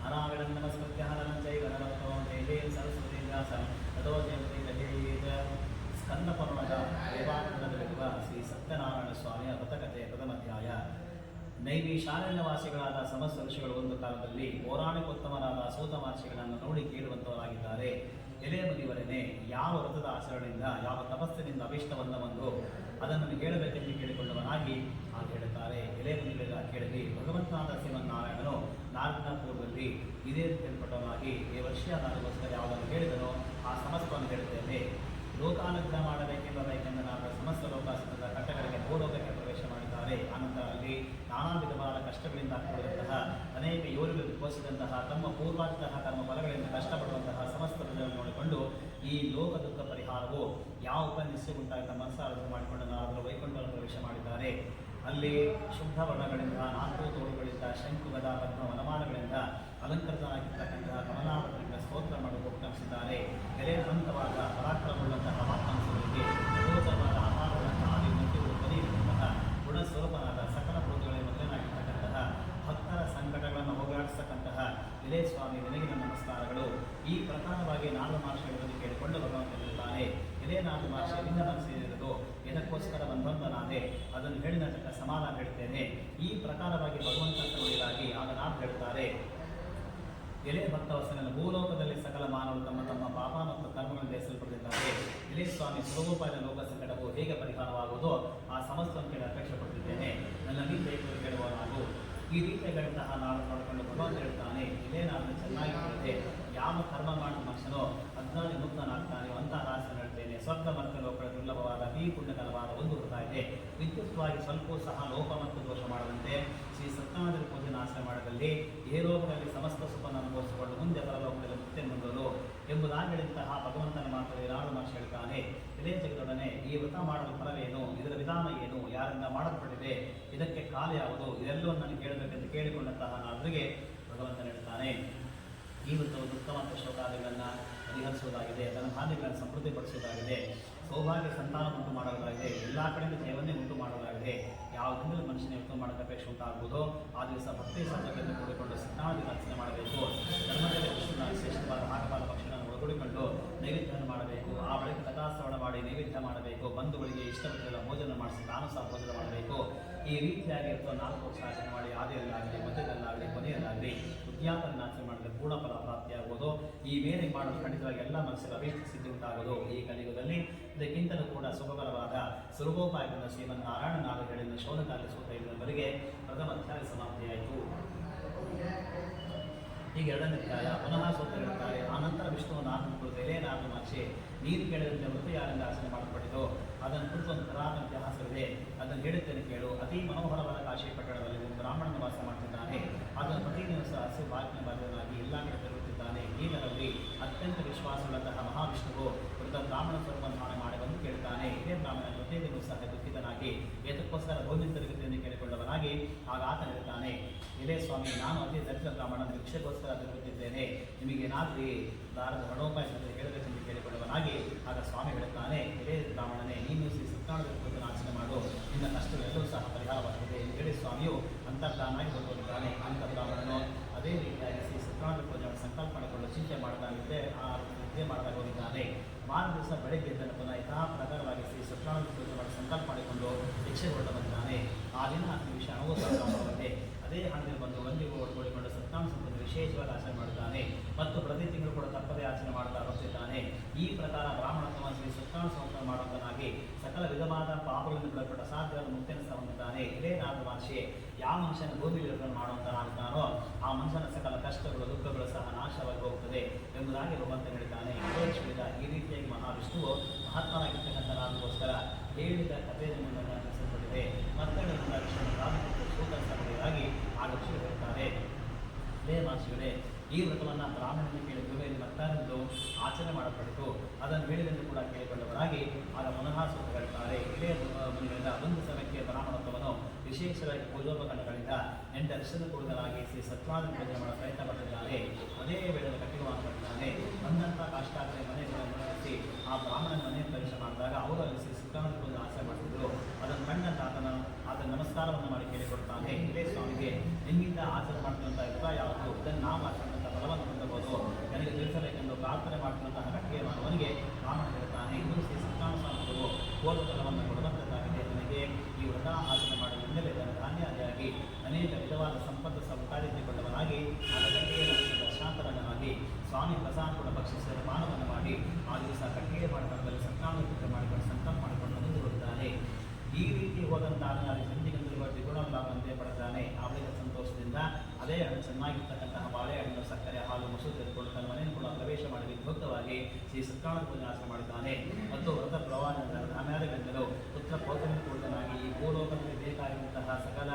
अनाविलं नमस्कृत्य हरं चैव नमतो देवे सरस्वती व्यासं ततो जयति जयेत स्कन्दपर्वणः ದೇವಾನಂದವಿರುವ ಶ್ರೀ ಸತ್ಯನಾರಾಯಣ ಸ್ವಾಮಿಯ ವ್ರತಕಥೆ ಪ್ರಥಮಾಧ್ಯಾಯ. ನೈವಿ ಶಾರಣ್ಯವಾಸಿಗಳಾದ ಸಮಸ್ತ ಋಷಿಗಳು ಒಂದು ಕಾಲದಲ್ಲಿ ಪೌರಾಣಿಕೋತ್ತಮರಾದ ಸೂತ ಮಹರ್ಷಿಗಳನ್ನು ನೋಡಿ ಕೇಳುವಂತವರಾಗಿದ್ದಾರೆ. ಎಲೆ ಮುನಿವರನೇ, ಯಾವ ವ್ರತದ ಆಚರಣೆಯಿಂದ ಯಾವ ತಪಸ್ಸಿನಿಂದ ಅಭಿಷ್ಟವನ್ನು ಬಂದು ಅದನ್ನು ಹೇಳಬೇಕೆಂದು ಕೇಳಿಕೊಂಡವನಾಗಿ ಹೇಳುತ್ತಾರೆ. ಎಲೆ ಮುನಿಗಳ ಕೇಳಲಿ, ಭಗವಂತನಾದ ಶ್ರೀಮನ್ನಾರಾಯಣನು ನಾಲ್ಕನ ಪೂರ್ವದಲ್ಲಿ ಇದೇ ಕೇಳ್ಪಟ್ಟವನಾಗಿ ಈ ವರ್ಷ ನನಗೋಸ್ಕರ ಯಾವುದನ್ನು ಹೇಳಿದನೋ ಆ ಸಮಸ್ತವನ್ನು ಹೇಳುತ್ತೇನೆ. ಲೋಕಾನುಗ್ರಹ ಮಾಡಬೇಕೆಂಬ ಬಯಕೆಂದು ನಾನು ಸಮಸ್ತ ಲೋಕಾಸನದ ಕಟ್ಟಗಳಿಗೆ ಭೂಲೋಕಕ್ಕೆ ಪ್ರವೇಶ ಮಾಡಿದ್ದಾರೆ. ಆನಂತರ ಅಲ್ಲಿ ನಾನಾ ವಿಧವಾದ ಕಷ್ಟಗಳಿಂದ ಕೂಡಿದಂತಹ ಅನೇಕ ಯೋನಿಗಳು ಘೋಷಿಸಿದಂತಹ ತಮ್ಮ ಪೂರ್ವಾರ್ಜಿತ ಕರ್ಮ ಫಲಗಳಿಂದ ಕಷ್ಟಪಡುವಂತಹ ಸಮಸ್ತ ಪ್ರಜೆಗಳನ್ನು ನೋಡಿಕೊಂಡು ಈ ಲೋಕ ದುಃಖ ಪರಿಹಾರವು ಯಾವ ಉಪನಿಷ್ಠೆ ಉಂಟಾಗಿ ತಮ್ಮ ಮನಸ್ಸಾರ ಮಾಡಿಕೊಂಡು ನಾರದರು ವೈಕುಂಠವನ್ನು ಪ್ರವೇಶ ಮಾಡಿದ್ದಾರೆ. ಅಲ್ಲಿ ಶುದ್ಧ ವರ್ಣಗಳಿಂದ ನಾಲ್ಕು ತೋಳುಗಳಿಂದ ಶಂಕುಗದ ಪದ್ಮ ವನಮಾನಗಳಿಂದ ಅಲಂಕೃತನಾಗಿರ್ತಕ್ಕಂತಹ ಕಮಲಾವತಿಯಿಂದ ಸ್ತೋತ್ರ ಮಾಡಲು ಉಪಕ್ರಮಿಸಿದ್ದಾರೆ. ಎಲೆ ಅನಂತವಾದ ಪರಾಕ್ರಮವುಳ್ಳಂತಹ ಮಾತನಾಡಿಸುವವರಿಗೆ ಗೋಚರವಾದ ಆಹಾರಗಳನ್ನು ಆದಿ ಮುಟ್ಟಿಗಳು ಬರೆಯುವಂತಹ ಗುಣಸ್ವರೂಪನಾದ ಸಕಲ ಭೂತಗಳಿಗೆ ಮೊದಲನಾಗಿರ್ತಕ್ಕಂತಹ ಭಕ್ತರ ಸಂಕಟಗಳನ್ನು ಹೋಗಲಾಡಿಸತಕ್ಕಂತಹ ಎಲೆ ಸ್ವಾಮಿ ನಿನಗೆ ನನ್ನ ನಮಸ್ಕಾರಗಳು. ಈ ಪ್ರಕಾರವಾಗಿ ನಾಲ್ಕು ಮಹರ್ಷಿಗಳನ್ನು ಕೇಳಿಕೊಂಡು ಭಗವಂತನಿರುತ್ತಾನೆ. ಎಲೆ ನಾಲ್ಕು ಮಹರ್ಷಿ ನಿನ್ನ ಮನಸ್ಸಿನಿರುವುದು ಇದಕ್ಕೋಸ್ಕರ ಬಂಧನಾದೆ, ಅದನ್ನು ಹೇಳಿದ ತಕ್ಕ ಸಮಾಧಾನ ಹೇಳ್ತೇನೆ. ಈ ಪ್ರಕಾರವಾಗಿ ಭಗವಂತನ ಸಲುವಾಗಿ ಆಗ ನಾವು ಹೇಳ್ತಾರೆ, ಎಲೆ ಭಕ್ತವತ್ಸಲನ ಭೂಲೋಕದಲ್ಲಿ ಸಕಲ ಮಾನವರು ತಮ್ಮ ತಮ್ಮ ಪಾಪ ಮತ್ತು ಕರ್ಮಗಳನ್ನು ದೇಸಲ್ಪಟ್ಟಿದ್ದಾರೆ. ಎಲೆ ಸ್ವಾಮಿ ಸುಲಭೋಪಾಯದ ಲೋಕ ಸಂಕಟವು ಹೇಗೆ ಪರಿಹಾರವಾಗುವುದೋ ಆ ಸಮಸ್ತವನ್ನು ಕೇಳಿ ಅಪೇಕ್ಷೆ ಪಟ್ಟಿದ್ದೇನೆ. ನನ್ನ ರೀತಿಯ ಹೇಳುವ ನಾವು ಈ ರೀತಿಯಾದಂತಹ ನಾನು ನೋಡಿಕೊಂಡು ಭಗವಂತ ಹೇಳ್ತಾನೆ, ಇದೇ ನಾನು ಚೆನ್ನಾಗಿ ಹೇಳಿದೆ. ಯಾವ ಕರ್ಮ ಮಾಡಿದ ಮನುಷ್ಯನೋ ಅಜ್ಞಾನಿ ಮುಕ್ತನಾಗ್ತಾನೆ ಅಂತಹ ರಾಶಿ ಹೇಳ್ತೇನೆ. ಸ್ವರ್ಗ ಮತ್ತು ಲೋಕಗಳ ದುರ್ಲಭವಾದ ಈ ಪುಣ್ಯಕರವಾದ ಒಂದು ವೃತ ಇದೆ. ವಿದ್ಯುತ್ವಾಗಿ ಸ್ವಲ್ಪ ಸಹ ಲೋಪ ಮತ್ತು ದೋಷ ಮಾಡದಂತೆ ಶ್ರೀ ಸತ್ಯನಾರಾಯಣ ಪೂಜೆನ ಆಶ್ರಯ ಮಾಡದಲ್ಲಿ ಈ ಲೋಕದಲ್ಲಿ ಸಮಸ್ತ ಸುಖವನ್ನು ಅನುಭವಿಸಿಕೊಂಡು ಮುಂದೆ ಪರಲೋಕದಲ್ಲಿ ಮುಕ್ತಿ ಹೊಂದಲು ಎಂಬುದಾಗಿ ಹೇಳಿದಂತಹ ಭಗವಂತನ ಮಾತು ನಾಡು ಮಹರ್ಷಿ ಹೇಳ್ತಾನೆ. ಇದೇ ಜಗದೊಡನೆ ಈ ವ್ರತ ಮಾಡಲು ಫಲವೇನು, ಇದರ ವಿಧಾನ ಏನು, ಯಾರಿಂದ ಮಾಡಲ್ಪಟ್ಟಿದೆ, ಇದಕ್ಕೆ ಕಾಲ ಯಾವುದು, ಇದೆಲ್ಲವನ್ನು ನನಗೆ ಕೇಳಬೇಕೆಂದು ಕೇಳಿಕೊಂಡಂತಹ ನಾದರಿಗೆ ಭಗವಂತನ ಹೇಳ್ತಾನೆ, ಈ ವೃತ್ತವು ದುಃಖ ಮತ್ತು ಶೋಕಾದಿಗಳನ್ನು ಪರಿಹರಿಸುವುದಾಗಿದೆ, ತನ್ನ ಹಾನಿಗಳನ್ನು ಸಮೃದ್ಧಿಪಡಿಸುವುದಾಗಿದೆ, ಸೌಭಾಗ್ಯ ಸಂತಾನ ಉಂಟು ಮಾಡುವುದಾಗಿದೆ, ಎಲ್ಲ ಕಡೆಯಿಂದ ಜೀವನ್ನೇ ಉಂಟು ಮಾಡುವುದಾಗಿದೆ. ಯಾವುದರಿಂದ ಮನುಷ್ಯನ ಉಂಟು ಮಾಡೋಕ್ಕೆ ಅಪೇಕ್ಷೆ ಉಂಟಾಗುವುದೋ ಆ ದಿವಸ ಭಕ್ತಿ ಸಾಧಕವನ್ನು ಕೂಡಿಕೊಂಡು ಸಿದ್ಧಾಂತ ರಚನೆ ಮಾಡಬೇಕು. ಧರ್ಮದಲ್ಲಿ ಶ್ರೇಷ್ಠವಾದ ಆಟಪಾಲ ಪಕ್ಷಗಳನ್ನು ಒಳಗೂಡಿಕೊಂಡು ನೈವೇದ್ಯವನ್ನು ಮಾಡಬೇಕು. ಆ ಬಳಿಕ ಕಥಾಶ್ರವಣ ಮಾಡಿ ನೈವೇದ್ಯ ಮಾಡಬೇಕು. ಬಂಧುಗಳಿಗೆ ಇಷ್ಟಪಟ್ಟೆಲ್ಲ ಭೋಜನ ಮಾಡಿಸಿ ತಾನು ಸಹ ಭೋಜನ ಮಾಡಬೇಕು. ಈ ರೀತಿಯಾಗಿ 4 ವರ್ಷ ಆಚರಣೆ ಮಾಡಿ ಆದಿಯಲ್ಲಾಗಲಿ ಮಧ್ಯದಲ್ಲಾಗಲಿ ಕೊನೆಯಲ್ಲಾಗಲಿ ಉದ್ಯಾಪನ ಆಚರಣೆ ಮಾಡಿದರೆ ಪೂರ್ಣ ಫಲ ಪ್ರಾಪ್ತಿಯಾಗುವುದು. ಈ ಮೇಲೆ ಮಾಡಲು ಖಂಡಿತವಾಗಿ ಎಲ್ಲ ಮನಸ್ಸಿಗೆ ಅಭೀಷ್ಟ ಸಿದ್ಧಿ ಉಂಟಾಗುವುದು. ಈ ಕಲಿಯುಗದಲ್ಲಿ ಇದಕ್ಕಿಂತಲೂ ಕೂಡ ಸುಖಕರವಾದ ಸುಲಭೋಪಾಯದಿಂದ ಶ್ರೀಮನ್ನಾರಾಯಣ ನಾಡು ಹೇಳಿದ ಶೌನಕಾಲ ಸೂತ್ರ 5ರವರೆಗೆ ಪ್ರಥಮ ಅಧ್ಯಾಯ ಸಮಾಪ್ತಿಯಾಯಿತು. ಹೀಗೆ ಎರಡನೇ ಅಧ್ಯಾಯ ಪುನಃ ಸೂತ್ರ ಹೇಳ್ತಾರೆ. ಆನಂತರ ವಿಷ್ಣುವನ್ನು ಆತ್ಮ ಕುರಿತು ಎಲೆ ನಾಗಮಾಚೆ ನೀರು ಕೇಳಿದಂತೆ ವೃತ್ತಿ ಯಾರಿಂದ ಆಚರಣೆ ಮಾಡಲ್ಪಟ್ಟಿತು ಅದನ್ನು ಕುರಿತು ಒಂದು ಪುರಾತನ ಇತಿಹಾಸವಿದೆ. ಅದನ್ನು ಹೇಳುತ್ತೇನೆ ಕೇಳು. ಅತಿ ಮನೋಹರವಾದ ಕಾಶಿ ಪಟ್ಟಣದಲ್ಲಿ ಒಂದು ಬ್ರಾಹ್ಮಣನ ವಾಸ ಮಾಡ್ತಿದ್ದಾನೆ. ಅದನ್ನು ಪ್ರತಿ ದಿವಸ ಹಸು ಬಾಗಿನ ಬಾಗಿಲಾಗಿ ಎಲ್ಲ ಕಡೆ ತಿರುಗುತ್ತಿದ್ದಾನೆ. ಈಗರಲ್ಲಿ ಅತ್ಯಂತ ವಿಶ್ವಾಸವುಳ್ಳಂತಹ ಮಹಾವಿಷ್ಣುವು ವೃದ್ಧ ಬ್ರಾಹ್ಮಣ ಸ್ವರೂಪಧಾನ ಮಾಡಿ ಬಂದು ಕೇಳ್ತಾನೆ. ಇದೇ ಬ್ರಾಹ್ಮಣ ಪ್ರತಿ ದಿವಸ ದುಃಖಿತನಾಗಿ ಎದಕ್ಕೋಸ್ಕರ ಭೂಮಿ ತಿರುಗುತ್ತೇನೆ ಕೇಳಿಕೊಳ್ಳುವನಾಗಿ ಆಗ ಆತ ಹೇಳ್ತಾನೆ, ಇದೇ ಸ್ವಾಮಿ, ನಾನು ಅತಿ ದರಿದ್ರ ಬ್ರಾಹ್ಮಣ ಭಿಕ್ಷೆಗೋಸ್ಕರ ತಿರುಗುತ್ತಿದ್ದೇನೆ. ನಿಮಗೇನಾದ್ರೂ ದಾರದ ಹಣೋಪಾಯ ಹೇಳಬೇಕೆಂದು ಕೇಳಿಕೊಳ್ಳುವನಾಗಿ ಆಗ ಸ್ವಾಮಿ ಹೇಳುತ್ತಾನೆ, ಇದೇ ಬ್ರಾಹ್ಮಣನೇ, ನೀನು ಶ್ರೀ ಸತ್ಯನಾರಾಯಣ ಆಚರಣೆ ಮಾಡು, ನಿನ್ನ ಕಷ್ಟವೆಲ್ಲವೂ ಸಹ ಪರಿಹಾರವಾಗಿದೆ ಎಂದು ಹೇಳಿ ಸ್ವಾಮಿಯು ಅಂತರ್ಧಾನಾಗಿ ಹೊರಟುಕೊಂಡಿದ್ದಾನೆ. ಅಂತ ಬ್ರಾಹ್ಮಣನು ಅದೇ ರೀತಿಯಾಗಿ ಶ್ರೀ ಸತ್ಯನಾರಾಯಣ ಪೂಜೆ ಸಂಕಲ್ಪ ಮಾಡಿಕೊಂಡು ಚಿಂತೆ ಮಾಡಲಾಗಿದೆ ನಿದ್ದೆ ಮಾಡಲಾಗಿ ಹೋಗಿದ್ದಾನೆ. ಮಾರು ದಿವಸ ಬೆಳಗ್ಗೆ ಎದ್ದನ್ನು ಪುನಃ ಯಥಾ ಪ್ರಕಾರವಾಗಿ ಶ್ರೀ ಸತ್ಯನಾರಾಯಣ ಪೂಜೆ ಮಾಡಿ ಸಂಕಲ್ಪ ಮಾಡಿಕೊಂಡು ಭಿಕ್ಷೆ ಹೊರಟು ಬಂದಿದ್ದಾನೆ. ಆ ದಿನ ವಿಷಯ ಅನುಭವವಾಗಿದೆ. ಅದೇ ಹಣದಲ್ಲಿ ಬಂದು ಒಂದಿಗೂ ಓಡಿಕೊಂಡು ಸತ್ಯನಾರಾಯಣ ಸಂಪತ್ತು ವಿಶೇಷವಾಗಿ ಆಚರಣೆ ಮಾಡುತ್ತಾನೆ ಮತ್ತು ಪ್ರತಿ ತಿಂಗಳು ಕೂಡ ತಪ್ಪದೇ ಆಚರಣೆ ಮಾಡುತ್ತಾ ಬರುತ್ತಿದ್ದಾನೆ. ಈ ಪ್ರಕಾರ ಬ್ರಾಹ್ಮಣತ್ವ ಶ್ರೀ ಸತ್ಯನಾರಾಯಣ ಸಂಪತ್ತು ಮಾಡುವಂತನಾಗಿ ಸಕಲ ವಿಧವಾದ ಪಾಪಗಳನ್ನು ಬಿಡಲ್ಪಟ್ಟ ಅಸಾಧ್ಯವಾದ ಮುಕ್ತಿಯನ್ನು ಸಹ ಹೊಂದಿದ್ದಾನೆ. ಇದೇ ನಾಲ್ಕು ಭಾಷೆ ಯಾವ ಮನುಷ್ಯನ ಭೂಮಿ ಮಾಡುವಂತನಾಗುತ್ತಾನೋ ಆ ಮನುಷ್ಯನ ಸಕಲ ಕಷ್ಟಗಳು ದುಃಖಗಳು ಸಹ ನಾಶವಾಗಿ ಹೋಗುತ್ತದೆ ಎಂಬುದಾಗಿ ಭಗವಂತ ಹೇಳಿದ್ದಾನೆ. ಈ ರೀತಿಯಾಗಿ ಮಹಾವಿಷ್ಣುವು ಮಹಾತ್ಮನಾಗಿರ್ತಕ್ಕಂಥನಾದಗೋಸ್ಕರ ಹೇಳಿದ ಕಥೆಯನ್ನು ನಡೆಸಲ್ಪಟ್ಟಿದೆ. ಮತ್ತೆ ಸೂತ್ರವಾಗಿ ಆ ಋಷಿಗಳು ಹೇಳ್ತಾರೆ, ಇದೇ ಮಹರ್ಷಿಗಳೇ, ಈ ವ್ರತವನ್ನು ಬ್ರಾಹ್ಮಣನ ಕೇಳಿ ಗುರುವಿನ ಭಕ್ತರೆಂದು ಆಚರಣೆ ಮಾಡಲ್ಪಟ್ಟಿತು. ಅದನ್ನು ಹೇಳಿದೆಂದು ಕೂಡ ಕೇಳಿಕೊಳ್ಳುವರಾಗಿ ಆಗ ಪುನಃ ಸೂತ್ರ ಹೇಳ್ತಾರೆ. ಇದೇ ಮುನಿಗಳಿಂದ ಒಂದು ಸಮಯಕ್ಕೆ ಬ್ರಾಹ್ಮಣತ್ವವನ್ನು ವಿಶೇಷವಾಗಿ ಪೂಜೋಪಕರಣಗಳಿಂದ 8 ವರ್ಷದ ಕೂಡಲಾಗಿ ಶ್ರೀ ಸತ್ಯನಾರಾಯಣ ಪೂಜೆ ಮಾಡಲು ಪ್ರಯತ್ನ ಪಟ್ಟಿದ್ದಾರೆ. ಅದೇ ವೇಳೆಯಲ್ಲಿ ಕಟ್ಟಿಗೆ ಪಟ್ಟಿದ್ದಾನೆ. ಬಂದಂಥ ಕಾಷ್ಟಾಗ್ರೆ ಮನೆಗಳನ್ನು ನಡೆಸಿ ಆ ಬ್ರಾಹ್ಮಣನ ಮನೆ ಪ್ರವೇಶ ಮಾಡಿದಾಗ ಅವರು ಅಲ್ಲಿ ಶ್ರೀ ಸತ್ಯನಾರಾಯಣ ಪೂಜೆ ಆಚರಣೆ ಮಾಡ್ತಿದ್ರು. ಅದನ್ನು ಕಂಡಂತ ಆತನ ನಮಸ್ಕಾರವನ್ನು ಮಾಡಿ ಕೇಳಿಕೊಡ್ತಾನೆ, ಇದೇ ಸ್ವಾಮಿಗೆ ನಿಮ್ಮಿಂದ ಆಚರಣೆ ಮಾಡ್ತಿರುವಂಥ ಯುಗ ಯಾವುದು, ಇದನ್ನು ನಾವು ಆಚರಣೆ ಫಲವನ್ನು ಹೊಂದಬಹುದು, ನನಗೆ ತಿಳಿಸಬೇಕೆಂದು ಪ್ರಾರ್ಥನೆ ಮಾಡ್ತಿರುವಂತಹ ಕಟ್ಟಿಗೆ ಮಾಡುವನಿಗೆ ಬ್ರಾಹ್ಮಣ ಹೇಳ್ತಾನೆ, ಇದು ಶ್ರೀ ಸತ್ಯನಾರಾಯಣ ಸ್ವಾಮಿಗಳು ಪೂರ್ವ ಫಲವನ್ನು ಕೊಡುವಂಥದ್ದಾಗಿದೆ. ನನಗೆ ಈ ವ್ರತ ಆಚರಣೆ ಮಾಡುವ ಹಿನ್ನೆಲೆ ಧಾನ್ಯಾದಿಯಾಗಿ ಅನೇಕ ವಿಧವಾದ ಸಂಪತ್ತು ಸಂಪಾದಿಸಿಕೊಂಡವನಾಗಿ ಆಗ ಕಟ್ಟಿಗೆ ದಶಾಂತರನಾಗಿ ಸ್ವಾಮಿ ಪ್ರಸಾದ ಕೂಡ ಭಕ್ಷಿಸಿದ ಪಾನವನ್ನು ಮಾಡಿ ಆ ದಿವಸ ಕಟ್ಟಿಗೆ ಮಾಡಿಕೊಂಡಲ್ಲಿ ಸತ್ಯನಾರಾಯಣ ಪೂಜೆ ಮಾಡಿಕೊಂಡು ಸಂಕಲ್ಪ ಮಾಡಿಕೊಂಡು ಮುಂದೆ ಹೋಗುತ್ತಾನೆ. ಈ ರೀತಿ ಹೋದಂತ ಸಂಧಿಗಂತಲೂ ದ್ವಿಗುಣಲಾಭಂತೆ ಪಡೆದಾನೆ. ಆ ಬಳಿಕ ಸಂತೋಷದಿಂದ ಅದೇ ಚೆನ್ನಾಗಿರ್ತಕ್ಕಂತಹ ಬಾಳೆಹಣ್ಣು, ಸಕ್ಕರೆ, ಹಾಲು, ಮೊಸರು ತೆಗೆದುಕೊಂಡು ತನ್ನ ಮನೆಯನ್ನು ಕೂಡ ಪ್ರವೇಶ ಮಾಡಿ ವಿದ್ಯುಕ್ತವಾಗಿ ಶ್ರೀ ಸತ್ಯನಾರಾಯಣ ಪೂಜೆ ಆಚರಣೆ ಮಾಡಿದ್ದಾನೆ. ಮತ್ತು ವ್ರತ ಪ್ರವಾಹದಿಂದ ಧಾನ್ಯಾದಿಗಳಿಂದಲೂ ಪುತ್ರ ಪೌತ್ರನ ಕೂಡನಾಗಿ ಈ ಭೂಲೋಕದಲ್ಲಿ ಬೇಕಾಗಿರುವಂತಹ ಸಕಲ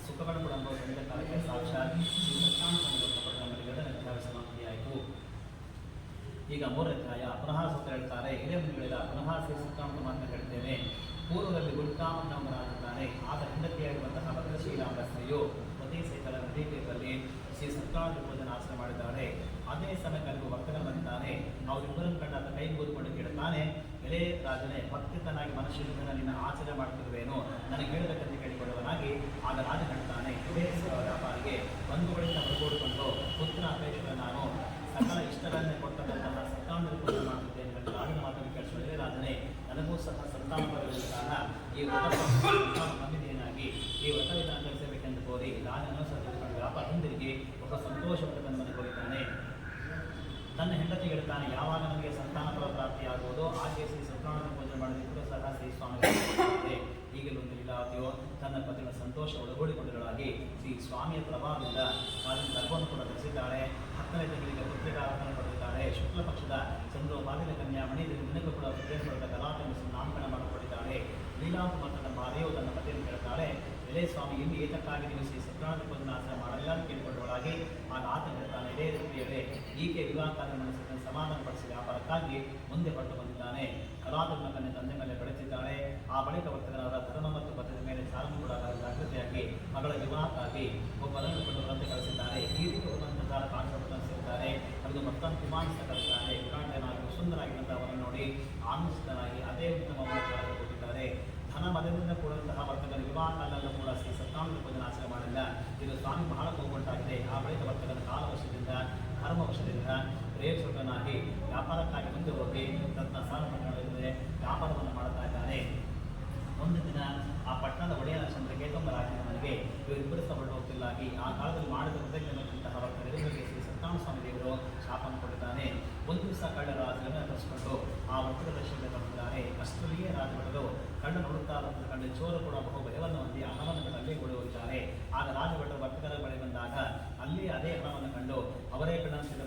ಸುಖಗಳನ್ನು ಕೂಡ ಅನುಭವಿಸಿದ ಕಾಲಕ್ಕೆ ಸಾಕ್ಷಾತ್ ಶ್ರೀ ಸತ್ಯನಾರಾಯಣ ಅಧ್ಯಾಯ ಸಮಾಪ್ತಿಯಾಯಿತು. ಈಗ 3ನೇ ಅಧ್ಯಾಯ ಪುನಃ ಸೂತ್ರ ಹೇಳ್ತಾರೆ. ಹಿರಿಯ ಮುನಿಗಳಿಂದ ಪುನಃ ಶ್ರೀ ಸತ್ಯನಾರಾಯಣ ಮಾತನ್ನು ಹೇಳ್ತೇನೆ. ಪೂರ್ವದಲ್ಲಿ ಗುರುಕಾಮನಾಗಿದ್ದಾನೆ. ಆತ ಹೆಂಡತಿಯಾಗಿರುವಂತಹ ಭದ್ರಶೀಲಾಂಬ ಸ್ತ್ರೀಯು ಪ್ರತಿ ಸೈಕಲ ನದಿ ತೀರದಲ್ಲಿ ಶ್ರೀ ಸತ್ಯನಾರಾಯಣ ಪೂಜೆ ಆಚರಣೆ ಮಾಡಿದ್ದಾಳೆ. ಅದೇ ಸಮಯಕ್ಕೂ ಭಕ್ತರು ಬಂದಿದ್ದಾನೆ. ಅವರಿಬ್ಬರನ್ನು ಕಂಡ ಆತ ಕೈ ಕೂತ್ಕೊಂಡು ಕೇಳುತ್ತಾನೆ, ಎಲೆ ರಾಜನೇ, ಭಕ್ತಿತನಾಗಿ ಮನುಷ್ಯನಿಂದ ನಿನ್ನ ಆಚರಣೆ ಮಾಡುತ್ತಿರುವೇನು, ನನಗೆ ಹೇಳಬೇಕಂತ ಕೇಳಿಕೊಳ್ಳುವನಾಗಿ ಆಗ ರಾಜ ಹೇಳ್ತಾನೆ, ಇದೇ ವ್ಯಾಪಾರಿಗೆ ಬಂಧುಗಳಿಂದ ಹೊರಗೂಡಿಕೊಂಡು ಪುತ್ರ ಅಪೇಕ್ಷೆ ನಾನು ಸಕಲ ಇಷ್ಟಗಳನ್ನೇ ಕೊಟ್ಟಂತಹ ಸತ್ಯನಾರಾಯಣ ಪೂಜೆ ಮಾಡುತ್ತಿದ್ದೇನೆ. ರಾಜನ ಮಾತನ್ನು ಕೇಳಿಸಿದರೆ, ರಾಜನೇ, ನನಗೂ ಸಹ ಸಂತಾನ ಬರಲಿಲ್ಲ. ಈ ವ್ರತೇನಾಗಿ ಈ ವ್ರತ ವಿಧಾನ ಕಲಿಸಬೇಕೆಂದು ಕೋರಿ ರಾಜನು ಸಹ ವ್ಯಾಪಾರ ಹಿಂದಿರುಗಿ ಒಬ್ಬ ಸಂತೋಷವನ್ನು ಮನೆಗೆ ಹೋಗಿದ್ದಾನೆ. ತನ್ನ ಹೆಂಡತಿ ಹೇಳ್ತಾನೆ, ಯಾವಾಗ ನನಗೆ ಸಂತಾನ ಫಲ ಪ್ರಾಪ್ತಿಯಾಗುವುದೋ ಆಕೆ ಶ್ರೀ ಸತ್ಯನಾರಾಯಣ ಪೂಜೆ ಮಾಡಿದ್ರು ಸಹ ಶ್ರೀ ಸ್ವಾಮಿ ಈಗಲೂ ಲೀಲಾವತಿಯು ತನ್ನ ಪತಿಯ ಸಂತೋಷ ಒಳಗೂಡಿಕೊಂಡಿರಲಾಗಿ ಶ್ರೀ ಸ್ವಾಮಿಯ ಪ್ರಭಾವದಿಂದ ಅದನ್ನು ಗರ್ಭವನ್ನು ಕೂಡ ಧರಿಸಿದ್ದಾಳೆ. 10ನೇ ತಿಂಗಳಿಗೆ ಪುತ್ರಿಕಾರವನ್ನು ಪಡೆದಿದ್ದಾಳೆ. ಶುಕ್ಲ ಪಕ್ಷದ ಚಂದ್ರೋಪಾದಿನ ಕನ್ಯಾ ಮಣಿಯಲ್ಲಿ ದಿನಕ್ಕೂ ಕೂಡ ಪುತ್ರಿಯನ್ನು ಪಡೆದ ಗಲಾಟೆಯನ್ನು ನಾಮಕರಣ ಮಾಡಿಕೊಂಡಿದ್ದಾಳೆ. ಲೀಲಾವತಿ ಮತ್ತು ಮಾರಿಯು ತನ್ನ ಪತಿಯನ್ನು ಕೇಳ್ತಾಳೆ, ಎಲೆ ಸ್ವಾಮಿ, ಇಲ್ಲಿ ಏತಕ್ಕಾಗಿ ನೀವು ಶ್ರೀ ಸತ್ಯನಾರಾಯಣ ಪೂಜೆ ಆಚರಣೆ ಮಾಡಲ್ಲ ಅಂತ ಕೇಳಿಕೊಳ್ಳುವಳಾಗಿ ಆಗ ಆತ ಹೇಳ್ತಾನೆ, ಇದೇ ರೀತಿಯಲ್ಲೇ ಈಕೆ ವಿವಾಹ ಕಾರ್ಯ ನಡೆಸಿದ ಸಮಾಧಾನಪಡಿಸಿ ವ್ಯಾಪಾರಕ್ಕಾಗಿ ಮುಂದೆ ಹೊರಟು ಬಂದಿದ್ದಾನೆ. ಕಲಾತನ ಕನ್ಯೆ ತಂದೆ ಮೇಲೆ ಬೆಳೆಸಿದ್ದಾಳೆ. ಆ ಬಳಿಕ ವರ್ತಕರಾದ ಧರ್ಮ ಮತ್ತು ಪದ್ಧತಿ ಮೇಲೆ ಸಾರನ್ನು ಕೂಡ ಜಾಗೃತಿಯಾಗಿ ಮಗಳ ವಿವಾಹಕ್ಕಾಗಿ ಒಬ್ಬರನ್ನು ಕೊಂಡು ಹೊರತೆ ಕಳಿಸಿದ್ದಾರೆ. ಈ ರೀತಿ ಹೋದಂತಹ ಕಾಣಿಸಲು ಸೇರಿದ್ದಾರೆ. ಅದು ಮತ್ತೊಂದು ಕುಮಾರಿಸ ಕಲಿತಾರೆ. ವಿರಾಟನಾಗಿ ಸುಂದರಾಗಿರುವಂತಹವರನ್ನು ನೋಡಿ ಆನಂದಿಸಿದನಾಗಿ ಅದೇ ಉತ್ತಮವನ್ನು ಕೊಟ್ಟಿದ್ದಾರೆ. ಧನ ಮದದಿಂದ ಕೂಡಿದಂತಹ ವರ್ತಕರ ವಿವಾಹ ಕಾಲದಲ್ಲೂ ಕೂಡ ಶ್ರೀ ಸತ್ಯನಾರಾಯಣ ಪೂಜೆ ಆಚರಣೆ ಮಾಡಿಲ್ಲ. ಇದು ಸ್ವಾಮಿ ಬಹಳ ಕೋಪುಂಟಾಗಿದೆ. ಆ ಬಳಿಕ ವರ್ತಕರ ಕಾಲವಶದಿಂದ ಧರ್ಮವಶದಿಂದ ಪ್ರೇಕ್ಷಕನಾಗಿ ವ್ಯಾಪಾರಕ್ಕಾಗಿ ಮುಂದೆ ಹೋಗಿ ರತ್ನ ಸಾಲ ಪಟ್ಟಣದಲ್ಲಿ ವ್ಯಾಪಾರವನ್ನು ಮಾಡುತ್ತಾ ಇದ್ದಾನೆ. ಒಂದು ದಿನ ಆ ಪಟ್ಟಣದ ಒಡೆಯನ ಚಂದ್ರಕೇತಂಬರಾಗಿನ ಮನೆಗೆ ಇವರಿಬ್ಬರು ಸಹ ಹೊರಟು ಹೋಗ್ತಿಲ್ಲಾಗಿ ಆ ಕಾಲದಲ್ಲಿ ಮಾಡಿದ ಕೃತಜ್ಞತೆಯಂತಹ ವರ್ತಕರಿಗೆ ಶ್ರೀ ಸತ್ಯನಾರಾಯಣ ಸ್ವಾಮಿ ದೇವರು ಶಾಪವನ್ನು ಕೊಟ್ಟಿದ್ದಾನೆ. ಒಂದು ದಿವಸ ಕಳ್ಳ ರಾಜರನ್ನು ತರಿಸಿಕೊಂಡು ಆ ವರ್ತಕರ ದರ್ಶನಕ್ಕೆ ಬರ್ತಿದ್ದಾರೆ. ಅಷ್ಟರಲ್ಲಿಯೇ ರಾಜಭಟರು ಕಳ್ಳ ನೋಡುತ್ತಾ ಬಂದ ಕಂಡು ಚೋರು ಕೂಡ ಬಹು ಭಯವನ್ನು ಹೊಂದಿ ಹಣವನ್ನು ಬಿಟ್ಟು ಅಲ್ಲೇ ಕೊಡಿ ಹೋಗಿದ್ದಾರೆ. ಆಗ ರಾಜಭಟರು ವರ್ತಕರ ಬಳಿ ಬಂದಾಗ ಅಲ್ಲಿ ಅದೇ ಹಣವನ್ನು ಕಂಡು ಅವರೇ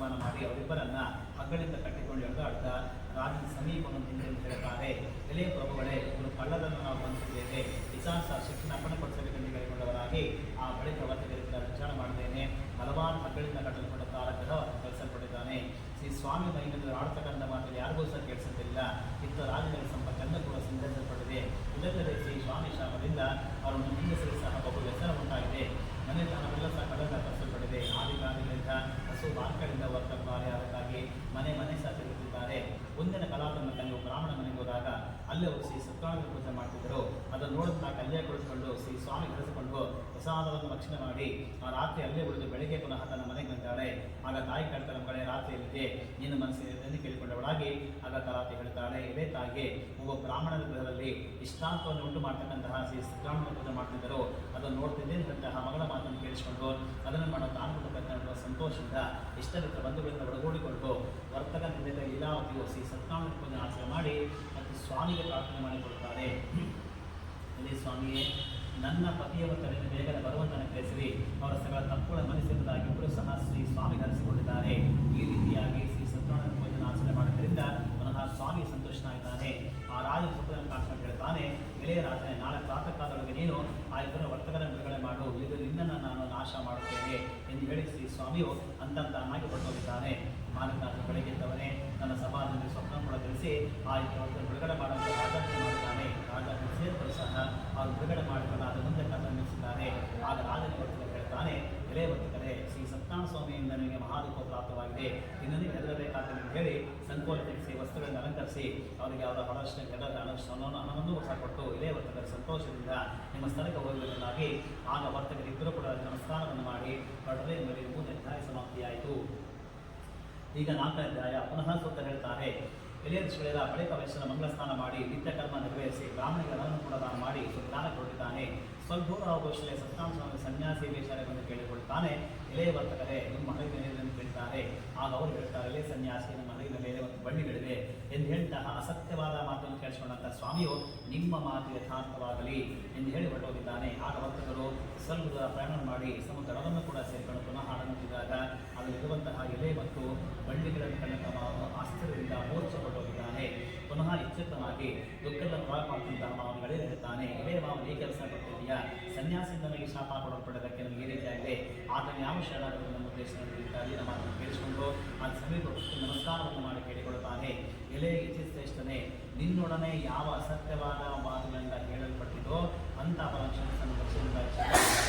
ತೀರ್ಮಾನ ಮಾಡಿ ಅವರಿಬ್ಬರನ್ನ ಹಗ್ಗಳಿಂದ ಕಟ್ಟಿಕೊಂಡು ಎಳೆದಾಡ್ತಾ ರಾಜನ ಸಮೀಪವನ್ನು ಹಿಂದೆ ಹೇಳುತ್ತಾರೆ. ಎಲೆ ಪ್ರಭುಗಳೇ, ಇವರು ಕಳ್ಳರನ್ನು ನಾವು ಬಂಧಿಸಿದ್ದೇವೆ. ಪಿಶಾಚ ಶಿಕ್ಷಣ ಅಪ್ಪಣೆಪಡಿಸಬೇಕೆಂದು ಹೇಳಿಕೊಂಡವರಾಗಿ ಆ ಬಳಿಕ ವರ್ತಕರಿಂದ ವಿಚಾರ ಮಾಡಿದ್ದೇನೆ. ಹಲವಾರು ಹಗ್ಗಳಿಂದ ಕಟ್ಟಲ್ಪಟ್ಟ ತಾರಗ್ರಹ ಕಳಿಸಲ್ಪಟ್ಟಿದ್ದಾನೆ. ಶ್ರೀ ಸ್ವಾಮಿ ಮೈನಲ್ಲಿ ಆಡ್ತಕ್ಕಂಥ ಮಾತಲ್ಲಿ ಯಾರಿಗೂ ಸಹ ಕೇಳಿಸುತ್ತಿಲ್ಲ. ಇತ್ತ ರಾಜನ ಸಂಪತ್ತನ್ನು ಕೂಡ ಸಂಧರಿಸಲ್ಪಟ್ಟಿದೆ. ಇದಲ್ಲದೆ ಶ್ರೀ ಸ್ವಾಮಿ ಶಾಪದಿಂದ ಅವರನ್ನು ನಿಂದಿಸಲು ಸಹ ಬಹು ವ್ಯಸನ ಉಂಟಾಗಿದೆ. ಮನೆತನವೆಲ್ಲ ಸಹ ಕಳ್ಳರಿಂದ ಕಳಿಸಲ್ಪಟ್ಟಿದೆ. ಆದಿಕಾಲಗಳಿಂದ ಹಸು ಬಾರ್ಕಳಿಂದ ವರ್ತಕವಾರಿ ಅದಕ್ಕಾಗಿ ಮನೆ ಸಹ ತಿರುಗುತ್ತಿದ್ದಾರೆ. ಒಂದಿನ ಕಲಾತಂತ್ರ ನೀವು ಬ್ರಾಹ್ಮಣ ಮನೆಗೆ ಹೋದಾಗ ಅಲ್ಲೇ ಅವರು ಶ್ರೀ ಸತ್ಯನಾರಾಯಣ ಪೂಜೆ ಮಾಡ್ತಿದ್ದರು. ಅದನ್ನು ನೋಡಿದ ಕಲ್ಯಾಣ ಕುಳಿತುಕೊಂಡು ಶ್ರೀ ಸ್ವಾಮಿ ಕರೆಸಿಕೊಂಡು ಪ್ರಸಾದವನ್ನು ಭಕ್ಷಣೆ ಮಾಡಿ ಆ ರಾತ್ರಿ ಅಲ್ಲೇ ಉಳಿದು ಬೆಳಿಗ್ಗೆ ಪುನಃ ತನ್ನ ಮನೆಗೆ ಬಂದಾಳೆ. ಆಗ ತಾಯಿ ಕೇಳ್ತಾಳೆ, ಮಗಳೇ ರಾತ್ರಿಯಲ್ಲಿದೆ, ನೀನು ಮನಸ್ಸಿನ ಕೇಳಿಕೊಂಡವಳಾಗಿ ಆಗ ಕಲಾತಿ ಹೇಳ್ತಾಳೆ, ಇದೇ ತಾಯಿಗೆ ಒಬ್ಬ ಬ್ರಾಹ್ಮಣರ ಗೃಹದಲ್ಲಿ ಇಷ್ಟಾಂತವನ್ನು ಉಂಟು ಮಾಡ್ತಕ್ಕಂತಹ ಶ್ರೀ ಸತ್ಯನಾರಾಯಣ ಪೂಜೆ ಮಾಡ್ತಿದ್ದರು. ಅದನ್ನು ನೋಡ್ತಿದ್ದೇ ಅಂತಹ ಮಗಳ ಮಾತನ್ನು ಕೇಳಿಸಿಕೊಂಡು ಅದನ್ನು ಮಾಡೋ ತಾನು ಸಂತೋಷದಿಂದ ಇಷ್ಟವಿದ್ದ ಬಂಧುಗಳಿಂದ ಒಳಗೂಡಿಕೊಂಡು ವರ್ತಕ ನಿಂದ ಲೀಲಾವತಿಯು ಶ್ರೀ ಸತ್ಯನಾರಾಯಣ ಪೂಜೆ ಆಚರಣೆ ಮಾಡಿ ಮತ್ತು ಸ್ವಾಮಿಗೆ ಪ್ರಾರ್ಥನೆ ಮಾಡಿಕೊಡುತ್ತಾರೆ. ಇದೇ ಸ್ವಾಮಿಯೇ, ನನ್ನ ಪತಿಯವರ ಕಡೆಯಿಂದ ಬೇಗನೆ ಬರುವಂತನ ಕಳಿಸಿರಿ. ಅವರ ಸಕಲ ತಪ್ಪುಗಳ ಮನಸ್ಸಿನದಾಗಿ ಇಬ್ಬರು ಸಹ ಶ್ರೀ ಸ್ವಾಮಿ ಹರಿಸಿಕೊಂಡಿದ್ದಾರೆ. ಈ ರೀತಿಯಾಗಿ ಶ್ರೀ ಸತ್ಯನಾರಾಯಣ ಪೂಜೆ ಆಚರಣೆ ಮಾಡೋದ್ರಿಂದ ಪುನಃ ಸ್ವಾಮಿ ಸಂತುಷ್ಟನಾಗಿದ್ದಾನೆ. ಆ ರಾಜ ಸುಖವನ್ನು ಕಾಣಿಸ್ಕೊಂಡು ಹೇಳ್ತಾನೆ, ಎಳೆಯ ರಾಜನೇ, ನಾಳೆ ಪ್ರಾತಃ ಕಾಲದೊಳಗೆ ನೀನು ಆ ಇಬ್ಬರ ವರ್ತಕರ ಬಿಡುಗಡೆ ಮಾಡು, ಇದರಿಂದ ನಾನು ನಾಶ ಮಾಡುತ್ತೇನೆ ಎಂದು ಹೇಳಿ ಶ್ರೀ ಸ್ವಾಮಿಯು ಅಂತಂತಾನಾಗಿ ಹೊರಟೋಗಿದ್ದಾನೆ. ಮಾನಕಾದ ಬೆಳಗ್ಗೆದ್ದವನೇ ನನ್ನ ಸಭಾದಲ್ಲಿ ಸ್ವಪ್ನ ಕೂಡ ತಿಳಿಸಿ ಆ ಇಬ್ಬರ ಬಿಡುಗಡೆ ಮಾಡುವಂತೆ ರಾಜಾಜ್ಞೆ ಮಾಡಿದ್ದಾನೆ. ರಾಜ ಸೇರಿದರೂ ಸಹ ಅವರು ಬಿಡುಗಡೆ ಮಾಡಿಕೊಂಡು ಅದರ ಮುಂದೆ ಕಥೆ ನಿಲ್ಲಿಸಿದ್ದಾರೆ. ಆಗ ರಾಜನ ವರ್ತಕ ಹೇಳ್ತಾನೆ, ಎಲೆ ವರ್ತಕರೇ, ಶ್ರೀ ಸತ್ಯನಾರಾಯಣ ಸ್ವಾಮಿಯಿಂದ ನಿಮಗೆ ಮಹಾದುಃಖ ಪ್ರಾಪ್ತವಾಗಿದೆ. ಇನ್ನು ನೀವು ಹೆದರಬೇಕಾದ ಹೇಳಿ ಸಂಕೋಲ ತಿಳಿಸಿ ವಸ್ತುಗಳನ್ನು ಅಲಂಕರಿಸಿ ಅವರಿಗೆ ಅವರ ಹೊರಷ್ಟು ಹಣವನ್ನು ಸಹ ಕೊಟ್ಟು ಇದೇ ವರ್ತಕರ ಸಂತೋಷದಿಂದ ನಿಮ್ಮ ಸ್ಥಳಕ್ಕೆ ಹೋಗುವುದರಿಂದಾಗಿ ಆಗ ವರ್ತಕರಿಬ್ಬರು ಕೂಡ ನಮಸ್ಕಾರವನ್ನು ಮಾಡಿ ಹೊರಟರೆ ಮೇಲೆ 3ನೇ ಅಧ್ಯಾಯ ಸಮಾಪ್ತಿಯಾಯಿತು. ಈಗ 4ನೇ ಅಧ್ಯಾಯ ಪುನಃ ಸೂತ್ರ ಹೇಳ್ತಾರೆ. ಎಲೆಯ ಋಷಿಗಳೆಲ್ಲ ಬಳಿಕ ವಯಸ್ಸನ್ನು ಮಂಗಳ ಸ್ನಾನ ಮಾಡಿ ನಿತ್ಯ ಕರ್ಮ ನೆರವೇರಿಸಿ ಬ್ರಾಹ್ಮಣಿಗೆ ಹಣವನ್ನು ಕೂಡ ದಾನ ಮಾಡಿ ಜ್ಞಾನಕ್ಕೆ ಹೊರಟಿದ್ದಾನೆ. ಸ್ವಲ್ಪ ದೂರ ಆಗುವಷ್ಟೇ ಸತ್ಯನಾರಾಯಣ ಸ್ವಾಮಿ ಸನ್ಯಾಸಿ ವೇಷವನ್ನು ಕೇಳಿಕೊಳ್ತಾನೆ. ಎಲೆಯ ವರ್ತಕರೇ, ನಿಮ್ಮ ಹಣೆಯ ಮೇಲೆ ಕೇಳ್ತಾರೆ. ಆಗ ಅವರು ಹೇಳ್ತಾರೆ, ಎಲೆ ಸನ್ಯಾಸಿ, ನಮ್ಮ ಹಣೆಯ ಮೇಲೆ ಒಂದು ಬಳ್ಳಿಗಳಿವೆ ಎಂದು ಹೇಳ್ತಹ ಅಸತ್ಯವಾದ ಮಾತನ್ನು ಕೇಳಿಸಿಕೊಂಡಂತಹ ಸ್ವಾಮಿಯು ನಿಮ್ಮ ಮಾತು ಯಥಾರ್ಥವಾಗಲಿ ಎಂದು ಹೇಳಿ ಹೊರಟೋಗಿದ್ದಾನೆ. ಆಗ ವರ್ತಕರು ಸ್ವಲ್ಪ ದೂರ ಪ್ರಯಾಣ ಮಾಡಿ ಸಮುದ್ರವನ್ನು ಕೂಡ ಸೇರಿಕೊಂಡು ಪುನಃ ಆಡಂತಿದ್ದಾಗ ಅದರಲ್ಲಿರುವಂತಹ ಎಲೆ ಮತ್ತು ಬಳ್ಳಿಗಳನ್ನು ಕಂಡ ಆಶ್ಚರ್ಯದಿಂದ ಮೂರ್ಛೆ ಹೊರಟೋಗಿದ್ದಾನೆ. ಪುನಃ ಎಚ್ಚೆತ್ತನಾಗಿ ದುಃಖದ ಮಾಡ್ತಿದ್ದ ಮಾವನಿಗಳೇ ಹೇಳ್ತಾನೆ, ಎಲೆ ಮಾವನ ಈ ಕೆಲಸ ಕೊಟ್ಟಿದೆಯಾ? ಸನ್ಯಾಸಿಯಿಂದ ನನಗೆ ಶಾಪ ಕೊಡಲ್ಪಡೋದಕ್ಕೆ ನನಗೆ ಈ ರೀತಿಯಾಗಿದೆ. ಆತನ ಯಾವ ಶರಣರು ನಮ್ಮ ದೇಶದಲ್ಲಿ ನಮ್ಮ ಮಾತನ್ನು ಕೇಳಿಸಿಕೊಂಡು ಆ ಸಮೀಪ ನಮಸ್ಕಾರವನ್ನು ಮಾಡಿ ಕೇಳಿಕೊಳ್ಳುತ್ತಾನೆ. ಎಲೆ ಶ್ರೇಷ್ಠನೇ, ನಿನ್ನೊಡನೆ ಯಾವ ಅಸತ್ಯವಾದ ಮಾತುಗಳಿಂದ ಹೇಳಲ್ಪಟ್ಟಿದೋ ಅಂತ ಫಲಾಂಶವನ್ನು ವರ್ಷದಿಂದ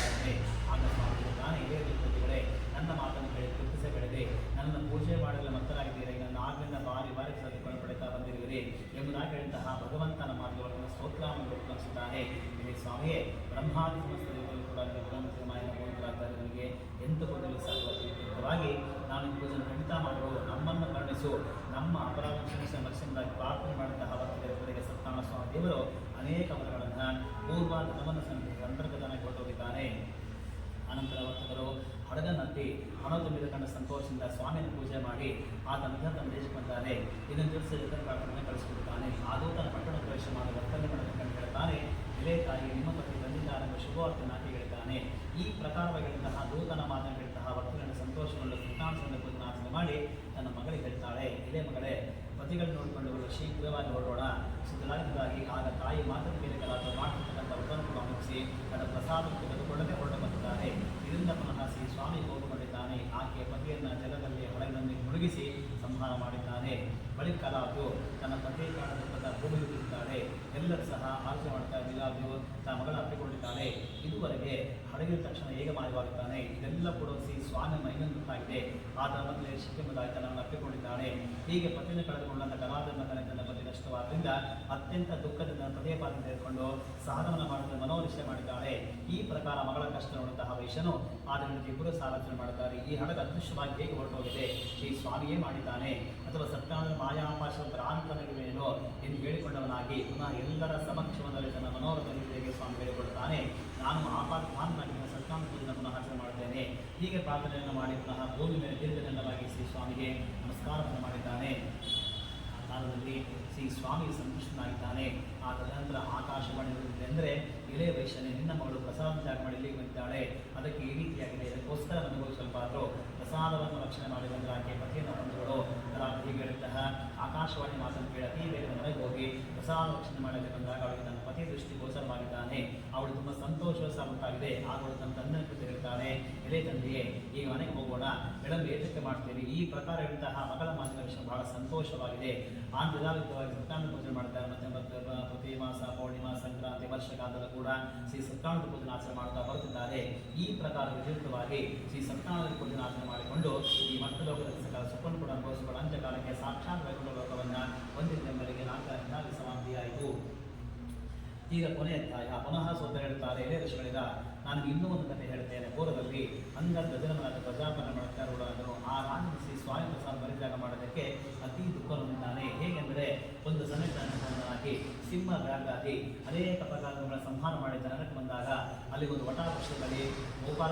ಆಗ ಸ್ವಾಮಿ ಹೇಳ್ತಾನೆ, ಇದೇ ರೀತಿಗಳೇ ನನ್ನ ಮಾತನ್ನು ಕೇಳಿ ತೃಪ್ತಿಸಬೇಡದೆ ನನ್ನ ಪೂಜೆ ಮಾಡಲು ಮತ್ತರಾಗಿದ್ದೀರಿ. ನನ್ನ ಆಗ್ಲಿಂದ ಬಾರಿ ಸದ್ದುಕೊಂಡು ಪಡೆತಾ ಬಂದಿರುವಿರಿ ಎಂಬುದಾಗಿ ಹೇಳಿದಂತಹ ಭಗವಂತನ ಮಾತುಗಳನ್ನು ಸ್ತೋತ್ರವನ್ನು ಕಲಿಸಿದ್ದಾನೆ. ಇಲ್ಲಿ ಸ್ವಾಮಿಯೇ, ಬ್ರಹ್ಮಾದಿ ಸಮಸ್ತ ದೇವರು ಕೂಡ ಗೋವಿಂದರಾದರೆ ನನಗೆ ಎಂತ ಕೂಡಲೂ ಸಾಧ್ಯವಾಗಿ ನಾನು ಪೂಜೆ ಖಂಡಿತ ಮಾಡಲು ನಮ್ಮನ್ನು ಕರುಣಿಸು, ನಮ್ಮ ಅಪರಾಧ ಕ್ಷಮಿಸಿ ಲಕ್ಷ್ಯವಾಗಿ ಪ್ರಾರ್ಥನೆ ಮಾಡಿದಂತಹ ವರ್ತಕರಿಗೆ ಸತ್ಯನಾರಾಯಣ ಸ್ವಾಮಿ ದೇವರು ಅನೇಕ ವರಗಳನ್ನು ಪೂರ್ವ ಧನವನ್ನು ಸಂದರ್ಭದಲ್ಲಿ ಕೊಟ್ಟೋಗಿದ್ದಾನೆ. ಅನಂತರ ವರ್ತಕರು ಹಡಗನಂತೆ ಹಣ ತುಂಬಿದ ಕಂಡ ಸಂತೋಷದಿಂದ ಸ್ವಾಮಿಯನ್ನು ಪೂಜೆ ಮಾಡಿ ಆತ ತನ್ನ ದೇಶಕ್ಕೆ ಬಂದಾರೆ. ಇದನ್ನು ತಿಳಿಸಿ ಪ್ರಾರ್ಥನೆ ಕಳಿಸಿಕೊಡುತ್ತಾನೆ. ಆದರೂ ತನ್ನ ಪಟ್ಟಣ ಪ್ರವೇಶ ಮಾಡಿ ವರ್ತನೆ ಕಂಡು ಹೇಳ್ತಾನೆ, ಇದೇ ತಾಯಿ ನಿಮ್ಮ ಪತಿ ಬಂದಿದ್ದಾರೆ ಎಂಬ ಶುಭವಾರ್ತೆಯನ್ನು ಹೇಳ್ತಾನೆ. ಈ ಪ್ರಕಾರವಾಗಿದ್ದಂತಹ ದೂತನ ಮಾತನ್ನು ಹೇಳ್ತಹ ವರ್ತನೆಯ ಸಂತೋಷವನ್ನು ಸತ್ಯನಾರಾಯಣ ಪೂಜೆ ಆಚರಣೆ ಮಾಡಿ ತನ್ನ ಮಗಳಿಗೆ ಹೇಳ್ತಾಳೆ, ಇದೇ ಮಗಳೇ, ಪತಿಗಳನ್ನು ನೋಡಿಕೊಂಡು ಶೀಘ್ರವಾಗಿ ಹೊರಡೋಣ ಸಿದ್ಧರಾಗಿದ್ದಾಗಿ. ಆಗ ತಾಯಿ ಮಾತನ್ನು ಕೇಳಿ ಕಲಾಪ ಮಾಡಿರ್ತಕ್ಕಂಥ ವೃತ್ತವನ್ನು ಗಮನಿಸಿ ತನ್ನ ಪ್ರಸಾದ ತೆಗೆದುಕೊಳ್ಳದೆ ಹೊರಟು ಬಂದಿದ್ದಾರೆ. ಇದರಿಂದ ಪುನಃ ಶ್ರೀ ಸ್ವಾಮಿ ಹೋಗಿಕೊಂಡಿದ್ದಾನೆ. ಆಕೆಯ ಪತಿಯನ್ನು ಜಲದಲ್ಲಿ ಹೊಳೆನಲ್ಲಿ ಮುಳುಗಿಸಿ ಸಂಹಾರ ಮಾಡಿದ್ದಾನೆ. ಬಳಿಕ ಕಲಾಪು ತನ್ನ ಪತಿ ಕಾಣದ ಭೂಮಿ ಬಿಟ್ಟಿದ್ದಾಳೆ. ಎಲ್ಲರೂ ಸಹ ಆಲೋಚನೆ ಮಾಡ್ತಾ ಲೀಲಾವಿಯು ತನ್ನ ಮಗಳ ಅಪ್ಪಿಕೊಂಡಿದ್ದಾಳೆ. ಇದುವರೆಗೆ ಹಡಗಿದ ತಕ್ಷಣ ಹೇಗೆ ಮಾಯವಾಗುತ್ತಾನೆ. ಇದೆಲ್ಲ ಕೂಡ ಶ್ರೀ ಸ್ವಾಮಿ ಮೈನಂತಾಗಿದೆ. ಆತನ ಮೊದಲೇ ಶಿಕ್ಷೆಂಬುದಾಗಿ ತನ್ನನ್ನು ಅಪ್ಪಿಕೊಂಡಿದ್ದಾಳೆ. ಹೀಗೆ ಪತಿಯನ್ನು ಕಳೆದುಕೊಂಡಂತ ಕಲಾವಿದ ತನ್ನ ಪತಿ ನಷ್ಟವಾದ್ದರಿಂದ ಅತ್ಯಂತ ದುಃಖದಿಂದ ಪದೇ ಪಾತ್ರ ತೆಗೆದುಕೊಂಡು ಸಾಧನವನ್ನು ಮಾಡಲು ಮನೋನಿಶ್ಚಯ ಮಾಡಿದ್ದಾಳೆ. ಈ ಪ್ರಕಾರ ಮಗಳ ಕಷ್ಟ ನೋಡುವಂತಹ ವೈಶ್ಯನು ಆದ್ದರಿಂದ ಇಬ್ಬರು ಸಾಲೋಚನೆ ಮಾಡುತ್ತಾರೆ. ಈ ಹಡಗ ಅದೃಶ್ಯವಾಗಿ ಹೇಗೆ ಹೊರಟೋಗಿದೆ, ಶ್ರೀ ಸ್ವಾಮಿಯೇ ಮಾಡಿದ್ದಾನೆ ಅಥವಾ ಸತ್ಯಾನಂದ ಮಾಯಾಪಾಶ ಭ್ರಾಂತನಗಿವೇನೋ ಎಂದು ಹೇಳಿಕೊಂಡವನಾಗಿ ಪುನಃ ಎಲ್ಲರ ಸಮಕ್ಷಮದಲ್ಲಿ ತನ್ನ ಮನೋರಥನಿಗೆ ಸ್ವಾಮಿ ಹೇಳಿಕೊಳ್ಳುತ್ತಾನೆ, ನಾನು ಆಪಾತನಾಗಿ ಸತ್ಯಾನಂದ ಪೂಜೆಯನ್ನು ಪುನಃ ಆಚರಣೆ ಮಾಡುತ್ತೇನೆ. ಹೀಗೆ ಪ್ರಾರ್ಥನೆಯನ್ನು ಮಾಡಿ ಪುನಃ ಭೂಮಿ ಮೇಲೆ ದೀರ್ಘದಂಡವಾಗಿ ಶ್ರೀ ಸ್ವಾಮಿಗೆ ನಮಸ್ಕಾರವನ್ನು ಮಾಡಿದ್ದಾನೆ. ಆ ಕಾಲದಲ್ಲಿ ಶ್ರೀ ಸ್ವಾಮಿ ಸಂತುಷ್ಟನಾಗಿದ್ದಾನೆ. ಆ ತದನಂತರ ಆಕಾಶವಾಣಿ ಅಂದರೆ ಇಳೆಯ ವೈಶ್ಯನೇ, ನಿನ್ನ ಮಗಳು ಪ್ರಸಾದ ತ್ಯಾಗ ಮಾಡಿ ಬಂದಿದ್ದಾಳೆ, ಅದಕ್ಕೆ ಈ ರೀತಿಯಾಗಿದೆ, ಇದಕ್ಕೋಸ್ಕರ ನನಗೂ ಸ್ವಲ್ಪ ಆದರೂ ಪ್ರಸಾದವನ್ನು ರಕ್ಷಣೆ ಮಾಡಿ ಬಂದರೆ ಆಕೆ ಪತಿ ಆಕಾಶವಾಣಿ ಮಾತನ್ನು ಕೇಳಿ ಅತಿ ಬೇಗದ ಮನೆಗೆ ಹೋಗಿ ಪ್ರಸಾದ ರಕ್ಷಣೆ ಮಾಡಲಿಕ್ಕೆ ಬಂದಾಗ ಅವಳಿಗೆ ತನ್ನ ಪತಿ ದೃಷ್ಟಿ ಗೋಚರವಾಗಿದ್ದಾನೆ. ಅವಳು ತುಂಬ ಸಂತೋಷ ಉಂಟಾಗಿದೆ. ಅವಳು ತನ್ನ ತಂದೆ ಕೃತಿ ಹೇಳ್ತಾನೆ, ಎಲೆ ತಂದೆಯೇ ಈಗ ಮನೆಗೆ ಹೋಗೋಣ, ಬೆಳಗ್ಗೆ ಏತಕ್ಕೆ ಮಾಡ್ತೀವಿ? ಈ ಪ್ರಕಾರ ಇರುವಂತಹ ಮಗಳ ಮಾತಿನ ವಿಷಯ ಬಹಳ ಸಂತೋಷವಾಗಿದೆ. ಆಂಧ್ರದಾಳಿತವಾಗಿ ಸತ್ಯಾನಂದ ಪೂಜೆ ಮಾಡ್ತಾರೆ. ಮತ್ತೆ ಪ್ರತಿ ಮಾಸ ಪೌರ್ಣಿಮಾ ಸಂಕ್ರಾಂತಿ ವರ್ಷಕಾಲದಲ್ಲೂ ಕೂಡ ಶ್ರೀ ಸತ್ಯಾನಂದ ಪೂಜನ ಆಚರಣೆ ಮಾಡ್ತಾ ಬರುತ್ತಿದ್ದಾರೆ. ಈ ಪ್ರಕಾರ ವಿಧಿಯುಕ್ತವಾಗಿ ಶ್ರೀ ಸತ್ಯಾನಂದ ಪೂಜನ ಆಚರಣೆ ಮಾಡಿಕೊಂಡು ಈ ಮಟ್ಟ ಲೋಕದಲ್ಲಿ ಸಕಾಲ ಸುಖವನ್ನು ಕೂಡ ಅನುಭವಿಸಿಕೊಂಡು ಅಂತ್ಯಕಾಲಕ್ಕೆ ಸಾಕ್ಷಾತ್ ವೈಕುಂಠ ಲೋಕವನ್ನು ಹೊಂದಿದ್ದೆಂಬರಿಗೆ 4 ಸಮಾಪ್ತಿಯಾಯಿತು. ಈಗ ಕೊನೆಯ ಅಧ್ಯಾಯ ಪುನಃ ಸೋತ ಹೇಳ್ತಾರೆ, ಎಲೆ ಋಷಿಗಳಿಗ ನಾನು ಇನ್ನೂ ಒಂದು ಕಥೆ ಹೇಳ್ತೇನೆ. ಪೂರ್ವದಲ್ಲಿ ಅಂಗದ ಗಜನಮನಾದ ಪ್ರಜಾಪನ ಮಾಡುತ್ತಾರು. ಆ ರಾಜನಿಸಿ ಸ್ವಾಮಿ ಪ್ರಸಾದ ಪರಿತ್ಯಾಗ ಮಾಡೋದಕ್ಕೆ ಅತಿ ದುಃಖವನ್ನುಂಟಾನೆ. ಹೇಗೆಂದರೆ ಒಂದು ಸನ್ನಿಧಾನವಾಗಿ ಸಿಂಹ ವ್ಯಾಘಾತಿ ಅನೇಕ ಪ್ರಕಾರಗಳ ಸಂಹಾರ ಮಾಡಿ ಜನಕ್ಕೆ ಬಂದಾಗ ಅಲ್ಲಿ ಒಂದು ವಟಾಪಕ್ಷದಲ್ಲಿ ಗೋಪಾಲ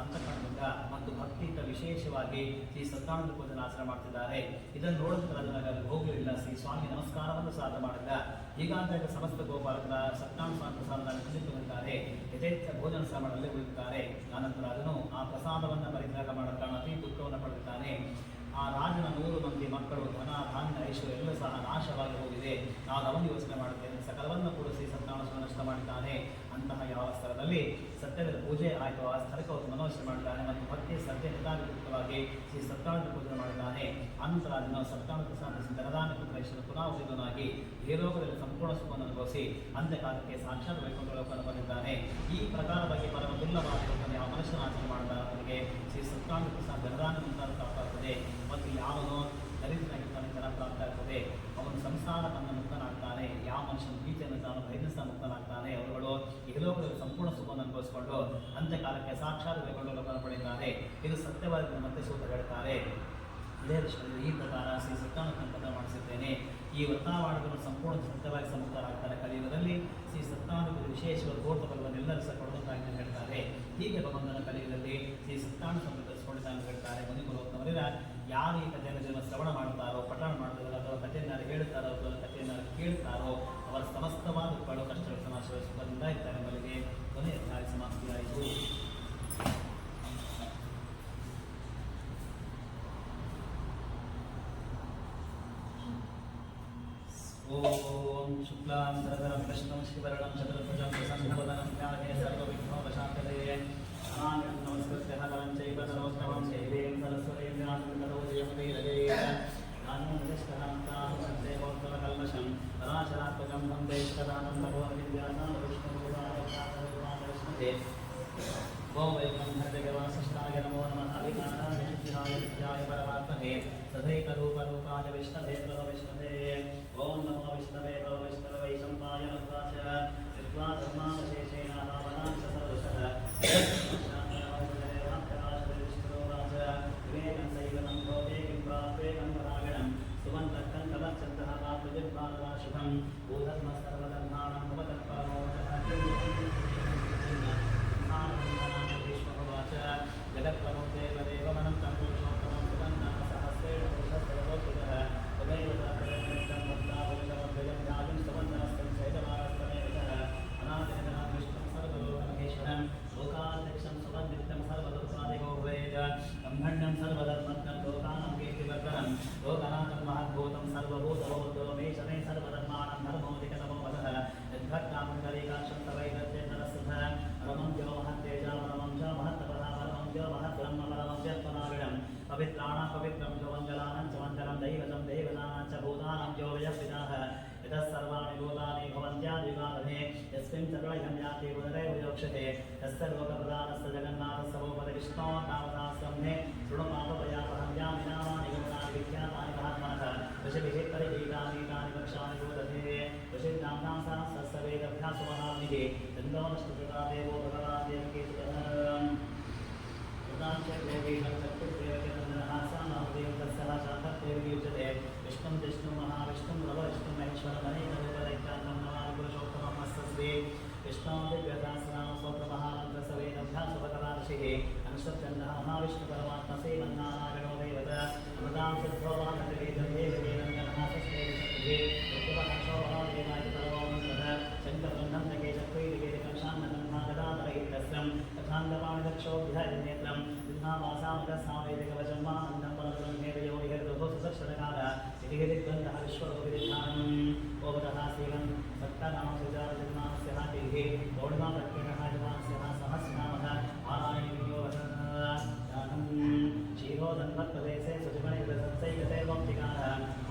ಅಂತಃಕರಣದಿಂದ ಮತ್ತು ಭಕ್ತಿಯಿಂದ ವಿಶೇಷವಾಗಿ ಶ್ರೀ ಸತ್ಯಾನಂದ ಪೂಜನ ಆಚರಣೆ ಮಾಡ್ತಿದ್ದಾರೆ. ಇದನ್ನು ನೋಡಿದ ಅಲ್ಲಿ ಹೋಗಲಿಲ್ಲ. ಶ್ರೀ ಸ್ವಾಮಿ ನಮಸ್ಕಾರವನ್ನು ಸಾಧ ಮಾಡಿದ. ಹೀಗಾದಾಗ ಸಮಸ್ತ ಗೋಪಾಲಕರ ಸತ್ಯಾನಂದ ಸ್ವಾಮಿ ಪ್ರಸಾದದಲ್ಲಿ ಕುಳಿತುಕೊಂಡಿದ್ದಾರೆ. ಯಥೇಚ್ಛ ಭೋಜನ ಸಹ ಮಾಡಲೇ ಉಳಿದಿದ್ದಾರೆ. ಆನಂತರ ಅದನ್ನು ಆ ಪ್ರಸಾದವನ್ನು ಪರಿತ್ಯಾಗ ಮಾಡೋ ಕಾರಣ ಅತಿ ದುಃಖವನ್ನು ಪಡೆದಿದ್ದಾನೆ. ಆ ರಾಜನ 100 ಮಂದಿ ಮಕ್ಕಳು, ಧನ ಧಾನ್ಯ ಐಶ್ವರ್ಯ ಎಲ್ಲ ಸಹ ನಾಶವಾಗಿ ಹೋಗಿದೆ. ನಾವು ಅವನು ಯೋಚನೆ ಮಾಡುತ್ತೇನೆ, ಸಕಲವನ್ನು ಕೂಡಿಸಿ ಸತ್ಯಾನಂದ ನಷ್ಟ ಮಾಡಿದ್ದಾನೆ. ಅಂತಹ ಯಾವ ಸ್ಥಳದಲ್ಲಿ ಸತ್ಯದ ಪೂಜೆ ಆಯಿತು ಆ ಸ್ಥಳಕ್ಕೆ ಅವರು ಮನೋಚನೆ ಮಾಡಿದ್ದಾನೆ ಮತ್ತು ಭಕ್ತಿ ಶ್ರದ್ಧೆ ಹಿತಾಭಿಯುಕ್ತವಾಗಿ ಶ್ರೀ ಸತ್ಯಾನಂದ ಪೂಜೆ ಮಾಡಿದ್ದಾನೆ. ಅಂತರ ಅದನ್ನು ಸತ್ಯಾನಂದ ಪ್ರಸಾದಿಸಿ ಧನದಾನ ಪುತ್ರೈಶ್ವರ ಪುನಃ ಈ ಲೋಕದಲ್ಲಿ ಸಂಪೂರ್ಣ ಸುಖವನ್ನು ಅನುಭವಿಸಿ ಅಂತ್ಯಕಾಲಕ್ಕೆ ಸಾಕ್ಷಾತ್ ವೈಕುಂಠ ಲೋಕವನ್ನು ಬಂದಿದ್ದಾನೆ. ಈ ಪ್ರಕಾರವಾಗಿ ಪರಮ ದುರ್ಲಭವಾದ ಲೋಕವನ್ನು ಯಾವ ಮನುಷ್ಯನ ಆಚರಣೆ ಮಾಡಿದ ಅವನಿಗೆ ಶ್ರೀ ಸತ್ಯಾನಂದ ಪ್ರಸಾದ ಧನದಾನ ಮುಂತಾದ ಪ್ರಾಪ್ತಾಗ್ತದೆ. ಮತ್ತು ಯಾವನು ದರಿದ್ರನಾಗಿರ್ತಾನೆ ಧನ ಪ್ರಾಪ್ತ ಆಗ್ತದೆ. ಅವನು ಸಂಸಾರ ತನ್ನ ಮುಕ್ತನಾಗ್ತಾನೆ. ಯಾವ ಮನುಷ್ಯನ ಪ್ರೀತಿಯನ್ನು ತಾನು ಭಯದಿಂದ ಮುಕ್ತನಾಗ್ತಾನೆ. ಅವರುಗಳು ಈ ಲೋಕದಲ್ಲಿ ಸಂಪೂರ್ಣ ಸುಖವನ್ನು ಅನುಭವಿಸಿಕೊಂಡು ಅಂತ್ಯಕಾಲಕ್ಕೆ ಸಾಕ್ಷಾತ್ ವೈಕುಂಠ ಲೋಕವನ್ನು ಪಡೆಯುತ್ತಾರೆ. ಇದು ಸತ್ಯವಾದ ಮತ್ತೆ ಸೂತ ಹೇಳ್ತಾರೆ. ಇದೇ ವಿಷಯದಲ್ಲಿ ಈ ಪ್ರಕಾರ ಶ್ರೀ ಸತ್ಯಾನಂದ ಪದ ಮಾಡಿಸಿದ್ದೇನೆ. ಈ ವೃತ್ತಾವಾಣಗಳು ಸಂಪೂರ್ಣ ಸತ್ಯವಾಗಿ ಸಮುಖರಾಗ್ತಾರೆ. ಕಲಿಯುಗದಲ್ಲಿ ಶ್ರೀ ಸತ್ಯಾನಂದ ವಿಶೇಷವಾದ ಗೋರ್ತ ಫಲವನ್ನೆಲ್ಲರೂ ಸಹ ಕೊಡುವಂತಾಗಿ ಹೇಳ್ತಾರೆ. ಹೀಗೆ ಭಗವಂತನ ಕಲಿಯುಗದಲ್ಲಿ ಶ್ರೀ ಸತ್ಯಾನಂದ ಸಂಪರ್ಕಿಸಿಕೊಂಡಿದ್ದ ಅಂತ ಹೇಳ್ತಾರೆ. ಮನಿಪುರವರ ಯಾರು ಈ ಕಥೆಯನ್ನು ಜನ ಶ್ರವಣ ಮಾಡುತ್ತಾರೋ, ಪಠಣ ಮಾಡುತ್ತಾರೋ, ಅಥವಾ ಕಥೆಯನ್ನು ಹೇಳುತ್ತಾರೋ, ಅಥವಾ ಕಥೆಯನ್ನು ಕೇಳುತ್ತಾರೋ ಅವರ ಸಮಸ್ತವಾದ ಕಷ್ಟಗಳು ಸಮಾಜ ಸುಖದಿಂದ ಇರ್ತಾರೆ ಎಂಬಲ್ಲಿಗೆ ಕೊನೆಯ ಕಾರ್ಯ ಸಮಾಪ್ತಿಯಾಯಿತು. ಓಂ ಶುಕ್ಲಾಂ ಧರಧರಂ ಕೃಷ್ಣಂ ಶಿವರಣಂ ಚತುರ್ಭುಜಂ ಪ್ರಸನ್ನವದನಂ ಜ್ಞಾನಮಯ ಸರ್ವವಿಘ್ನೋಪಶಾಂತಯೇ ಅನಾಮಿಂ ನಮಸ್ಕೃತ್ಯ ಹರಂ ಚೈವ ಸರೋತ್ತಮಂ ದೇವೀಂ ಸರಸ್ವತೀಂ ವ್ಯಾಸಂ ತतो ಜಯಮುದೀರಯೇ ಜ್ಞಾನೋಪನಿಷ್ಠಾಂತಾಂ ವಂದೇ ಭೋಕ್ತವಕಲ್ಮಷಂ ಪರಾಶರಾತ್ಮಕಂ ವಂದೇ ಇಷ್ಟದಾನಂ ತಪೋನಿವ್ಯಾಸಾಂ ವಿಷ್ಣುಭೂತಾರಕಾರವಿಷ್ಣುತೆ ಓಂ ವೈಕುಂಠದೇವಾಸಿಷ್ಠಾಯ ನಮೋ ನಮಃ ವಿಜ್ಞಾನಾಯ ವಿಶುದ್ಧಾಯ ವಿದ್ಯಾಯ ಪರಮಾತ್ಮನೇ ಸದೈಕರೂಪರೂಪಾಯ ವಿಷ್ಣುವೇ ಪ್ರಭವಿಷ್ಣುವೇ ಓಂ ನಮೋ ವಿಷ್ಣುವೇ ಪ್ರಭವಿಷ್ಣುವೇ ವೈಶಂಪಾಯ ನಮಃ ಚಿತ್ವಾ ಧರ್ಮಾವಶೇಷೇಣ ಭಾವನಾಂಶ ಸರ್ವಶಃ ವಿವೇಕಂ ಸೈವನಂ ಭೋಗೇಕಂ ಪ್ರಾಪ್ತೇಕಂ ಪರಾಗಣಂ ಸುಮಂತಃ ಕಂಕಲಚ್ಛಂದಃ ಪಾಪವಿರ್ಭಾರರಾಶುಭಂ ಭೂಧರ್ಮ ಸರ್ವಧರ್ಮಾಣಂ ಭವತಃಪರಮೋ ಜಗತ್ಪ್ರಮುಖೇವ ದೇವಮನಂತಂ ಪುರುಷೋತ್ತಮಂ ಸುಗಂಧಃ ಸಹಸ್ರೇಣ ಪುರುಷಸ್ತವೋತ್ತಮಃ ತದೈವ ತಾಪಯನಿತ್ಯಂ ಭಕ್ತಾವಲಿತಮದ್ವಯಂ ಧ್ಯಾಯಂ ಸ್ತವಂದನಸ್ತಂ ಚೈತಮಾನಸ್ತಮೇವತಃ ಅನಾದಿನಗಣಂ ವಿಷ್ಣುಂ ಸರ್ವಲೋಕಮಹೇಶ್ವರಂ ಲೋಕಾಧ್ಯಕ್ಷಂ ಸುವನ್ನಿತ್ಯಂ ಸರ್ವಲೋಕಾದಿಗೋ ಭವೇದ ಬ್ರಹ್ಮಣ್ಯಂ ಸರ್ವಧರ್ಮಜ್ಞಂ ಲೋಕಾನಾಂ ಕೀರ್ತಿವರ್ಧನಂ ಲೋಕನಾಥಂ ಮಹದ್ಭೂತಂ ಸರ್ವಭೂತಭೂತೋ ಮೇ ಶಮೇ ಸರ್ವಧರ್ಮಾಣಂ ಧರ್ಮೋಧಿಕತಮೋ ವದಃ ಯದ್ಭಕ್ತಾಂ ಕಲಿಕಾಕ್ಷಂ ತವೈದತ್ಯೇತರಸ್ಸಃ ಪರಮಂ ಜೋ ಮಹತ್ತೇಜ ಪರಮಂ ಜ ಮಹತ್ತಪಃ ಪರಮಂ ಜೋ ಮಹದ್ಬ್ರಹ್ಮ ಪರಮಂ ಜತ್ಪನಾವಿಣಂ ಪವಿತ್ರಾಣಾಂ ಪವಿತ್ರಂ ಜೋ ಮಂಗಲಾನಾಂ ಚ ಮಂಗಲಂ ದೈವತಂ ದೇವತಾನಾಂ ಚ ಭೂತಾನಾಂ ಜೋ ವಯಃಪಿತಾಃ ಯತಃ ಸರ್ವಾಣಿ ಭೂತಾನಿ ಭವಂತ್ಯಾದಿವಾದನೆ ಯಸ್ಮಿನ್ ಸರ್ವೈಹಂ ಯಾತಿ ಉದರೇ ವಿಯೋಕ್ಷತೆ ಯಸ್ಯ ಲೋಕಪ್ರಧಾನಸ್ಯ ಜಗನ್ನಾಥಸ್ಯ ಭೂಪತಿ ವಿಷ್ಣೋ ನಾಮದಾಸ್ಯಂಹೆ ಶೃಣು ಪಾಪಭಯಾಪಹಂ ಯಾಮಿ ನಾಮಾನಿ ಗೌಣಾನಿ ವಿಖ್ಯಾತಾನಿ ಮಹಾತ್ಮನಃ ಋಷಿಭಿः ಪರಿಗೀತಾನಿ ತಾನಿ ವಕ್ಷಾನಿ ಭೂತಧೇ ಋಷಿರ್ನಾಮ್ನಾಂ ಸಹಸ್ರಸ್ಯ ವೇದಭ್ಯಾಸೋ ಮಹಾಮ್ನಿಃ ಚಂದೋನಸ್ತುತಾ ದೇವೋ ಭಗವಾನ್ ದೇವಕೀಸುತಃ ವಿಷ್ಣು ವಿಷ್ಣು ಮಹಾವಿಷ್ಣು ರವವಿಷ್ಣು ಮಹೇಶ್ವರಮನೇಕರೂಪದೈತ್ಯಾನ್ನಂ ನಮಾಮಿ ಪುರುಷೋತ್ತಮಂ ಅಸ್ಸಸ್ವೇ ವಿಷ್ಣು ದಿವ್ಯದಾಸನಾಮ ಸ್ತೋತ್ರ ಮಹಾಮಂತ್ರಸವೇದಭ್ಯಾಸವಕರಾಶಿಃ ಅನುಸೃತ್ಯನ್ನಃ ಮಹಾವಿಷ್ಣು ಪರಮಾತ್ಮ ಶ್ರೀಮನ್ನಾರಾಯಣೋ ದೇವತ ಅಮೃತಾಂ ಸಿದ್ಧೋವಾನಕವೇದಂ ದೇವದೇನಂದನಃ ಸಸ್ತೆ ವಿಶಕ್ತಿಃ ರುದ್ರವಹಂಸೋ ಮಹಾದೇವಾಯ ಪರಮೋಮಂತ್ರಃ ಶಂಕರಬಂಧಂ ನಗೇಶಕ್ವೈದಿಗೇರಿಕಂ ಶಾನ್ನಗಂಧಾಗದಾಮರಹಿತಸ್ರಂ ತಥಾಂಗಪಾಣಿದಕ್ಷೋಭ್ಯಾಯನೇತ್ರಂ ಸಿಂಹಾವಾಸಾಮಗಸ್ಸಾಮೈದಿಕವಚಂ ಮಾನಂದಂ ಪರಬ್ರಹ್ಮೇವಯೋ ವಿಹರಿದೋ ಸುದರ್ಶನಕಾಲ श्रीहरिद्वन्द्वः विश्वरूपविधानम् ओवतः श्रीवन् सत्तनाम सुजातजन्मानस्य हातिः पौर्णिमाप्रत्ययः जनानस्य सहस्रनामः आरायणीयोवतः दानं क्षीरोदन्वत्प्रदेशे सुजुगणैर्वसत्सैकते वक्तिकाः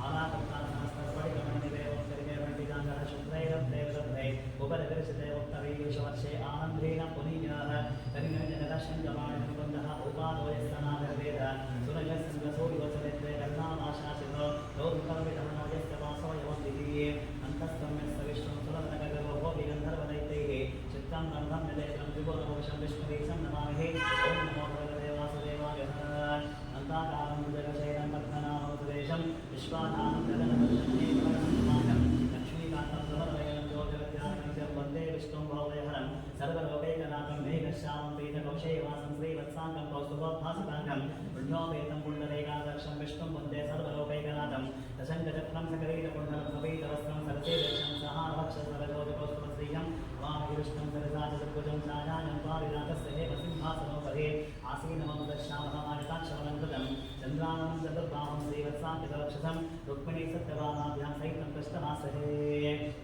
आलाकर्तारसहस्रस्फटिकमणिदेवं करिमेवण्टिकाङ्गः शुक्रैरब्दैर्लब्धै उपरिदर्शिते वक्तवीयुषवर्षे आनन्देन पुनीयाः करिमेजनदशङ्गमाणिनिबन्धः उपादोयस्तनागर्वेद सुरजस्सङ्गसोऽविवचरित्रे करुणामाशासिनो लोकविधमनोजस्य वासवयवन्दिः अन्तस्तम्यस्य विष्णुं सुरनगर्वो विगन्धर्वदैत्यैः चित्तं ब्रह्मं निलेशं त्रिपुरमोक्षं विष्णुवीशं नमामहे ॐ नमो भगवते वासुदेवाय अन्ताकारं जगशैलं पद्मनाभोपदेशं विश्वाधारं जगन्नाथं लक्ष्मीकान्तं सुरनयनं ज्योतिर्ध्यानं च वन्दे विष्णुं भवदयहरं सर्वलोकैकनाथं मेघश्यामं पीतकौशेयवासं श्रीवत्साङ्गं कौस्तुभोद्भासिताङ्गं पुण्योपेतं पुण्डरीकादर्शं विष्णुं वन्दे सर्वलोकैकनाथं दशङ्गचक्रं सकरीरकुण्डलं सपीतवस्त्रं सरसेदक्षं सहारभक्षसरजोतिकौस्तुभश्रीयं वामविष्णुं सरसाचतुर्भुजं छायां पारिजातस्य हेम सिंहासनोपरि आसीनमं दश्यामहमानिताक्षरमङ्कृतं चन्द्रानं चतुर्बाहं श्रीवत्साङ्कितरक्षसं रुक्मिणी सत्यभामाभ्यां सहितं कृष्णमासहे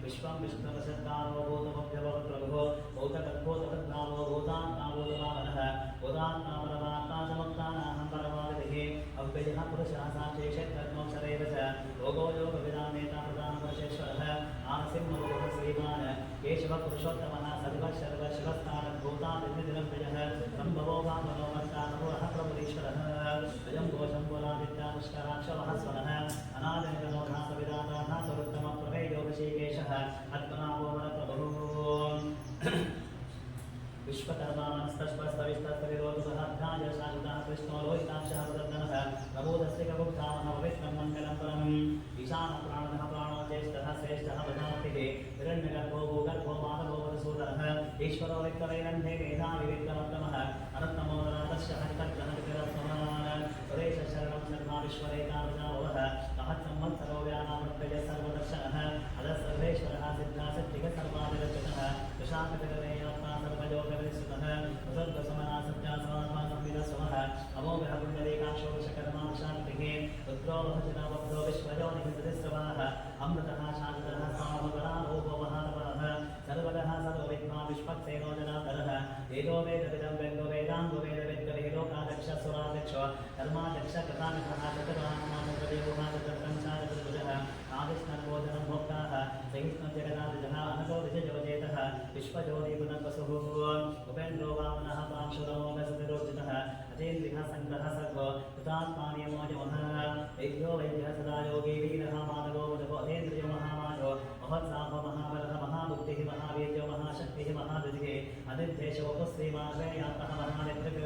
विश्वं विष्णुवशत्कारो भूतमभ्यवप्रभुः भूतकद्भूतकद्भावो भूतात्माभूतभावनः भूतात्मापरमात्मा समुत्थानाहं परमागतिः अव्ययः पुरुषः साक्षी क्षेत्रज्ञोऽक्षरेव च योगो योगविदानेता प्रधानपुरुषेश्वरः आनसिंहवोः श्रीमान् केशवपुरुषोत्तमः सर्वशर्वशिवस्थानभूतादिनिरव्ययः सम्भवो वामनो मत्तानवः प्रभुरीश्वरः अयं घोषं बोलादित्यापुष्कराक्षवः स्वरः अनादिनिरनोधासविदाताः स्वरुत्तमप्रमेयोगशीकेशः आत्मनाभो वरप्रभुः विश्वकर्माणस्तस्पस्तविस्तस्तविरोधुसहध्याय शान्ताः कृष्णो लोहिताक्षः प्रदन्नः प्रबोधस्य कबुद्धामः पवित्रं मङ्गलं परम् ईशानप्राणः प्राणो ज्येष्ठः श्रेष्ठः प्रजापतिः हिरण्यगर्भो भूगर्भो माधवो वधसूदरः ईश्वरो वित्तवैरन्धे मेधावि विक्रमोत्तमः अनन्तमोदरादस्य हरितग्रहतिरत्समान् सुरेशशरणं शर्मा विश्वरेकावजावः महत्संवत्सरो व्यानामृत्यय सर्वदर्शनः अधः सर्वेश्वरः सिद्धासिद्धिः सर्वादिरचितः विशाखजगदेयात्मा सर्वयोगविस्तुतः प्रसर्गसमना सत्यासमात्मा संविदस्वः अमोघः पुण्डरीकाक्षो विश्वकर्मा विशान्तिः रुद्रो वहजितावब्धो विश्वयोनिः सतिस्रवाः अमृतः शान्तः सामकरालोको महातपः सर्वगः सर्वविद्मा विश्वक्सेनो जनार्दनः वेदो वेदविदं वेदो वेदाङ्गो वेदविद्गवे लोकाध्यक्षस्वराध्यक्षो धर्माध्यक्ष कथानकः चतुरात्मा चतुर्देवः चतुर्पञ्चाचतुर्भुजः आदिष्णर्भोजनं भोक्ताः सहिष्णुजगदादिजः अनतो विजयवचेतः विश्वज्योतिपुनर्वसुः उपेन्द्रो वामनः पांशुरमोघसतिरोचितः अजेन्द्रिः सङ्ग्रहः सर्वो कृतात्मानियमोजमः वैद्यो वैद्यः सदा योगी वीरः मानवो मधुको अधेन्द्रियो महामायो महत्साहो महाबलः महाबुद्धिः महावीर्यो महाशक्तिः महादुधिः अनिर्देशोपश्रीमाश्रेयात्मः महानिर्भृक्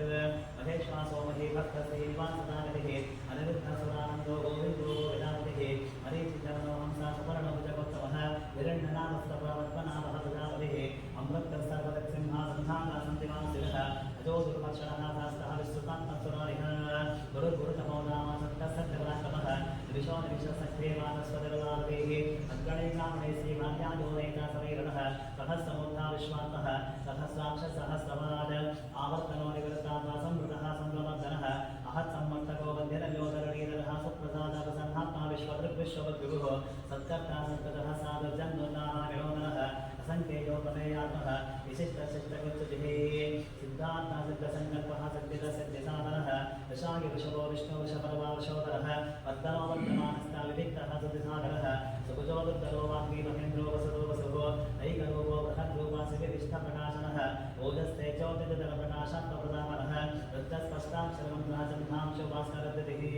महेश्वासो महीभक्तश्रीनिवासदागतिः अनिरुद्धसुरानन्दो गोविन्दो विदापतिः मरीचिजननो हंसा सुपर्णभुजगोत्तमः हिरण्यनामस्तपद्मनाभः प्रजापतिः अमृतसर्वदक्षिंहासन्धाकासन्तिवासिनः अजो दुर्मक्षणः दास्तः विस्तृतात्मसुरारिः गुरुर्गुरुतमो नाम सत्तसत्यपराक्रमः दिविशो निविशसख्येवानस्वतिर्वादेः अग्रणैकामणे श्रीमान्याजो नेता समीरणः सहस्रमुद्धा विश्वात्मः सहस्राक्षसहस्रवाद आवर्तनो निवृत्तात्मा संवृतः संभ्रमर्दनः अहत्सम्मर्तको वन्द्यरयोधरणीधरः सुप्रसादप्रसन्नात्मा विश्वदृग्विश्ववद्गुरुः सत्कर्ता सत्कृतः साधुर्जन्मोद्धाः विनोदनः असङ्ख्येयो प्रमेयात्मः विशिष्टशिष्टकृत्युतिः सिद्धात्मा सिद्धसङ्कल्पः सिद्धिदसिद्धिसाधनः दशाङ्गि वृषभो विष्णुवृषपर्वावशोधरः वर्धनो वर्धमानस्ता विविक्तः सुधिसागरः सुभुजो दुर्धरो वाग्मी महेन्द्रो वसुतो वसुः नैकरूपो बृहद्रूपासिविष्टप्रकाशनः ओजस्ते ज्योतिर्जलप्रकाशात्मप्रदामनः रुद्रस्पष्टाक्षरमन्त्रः चन्द्रांशो भास्करद्युतिः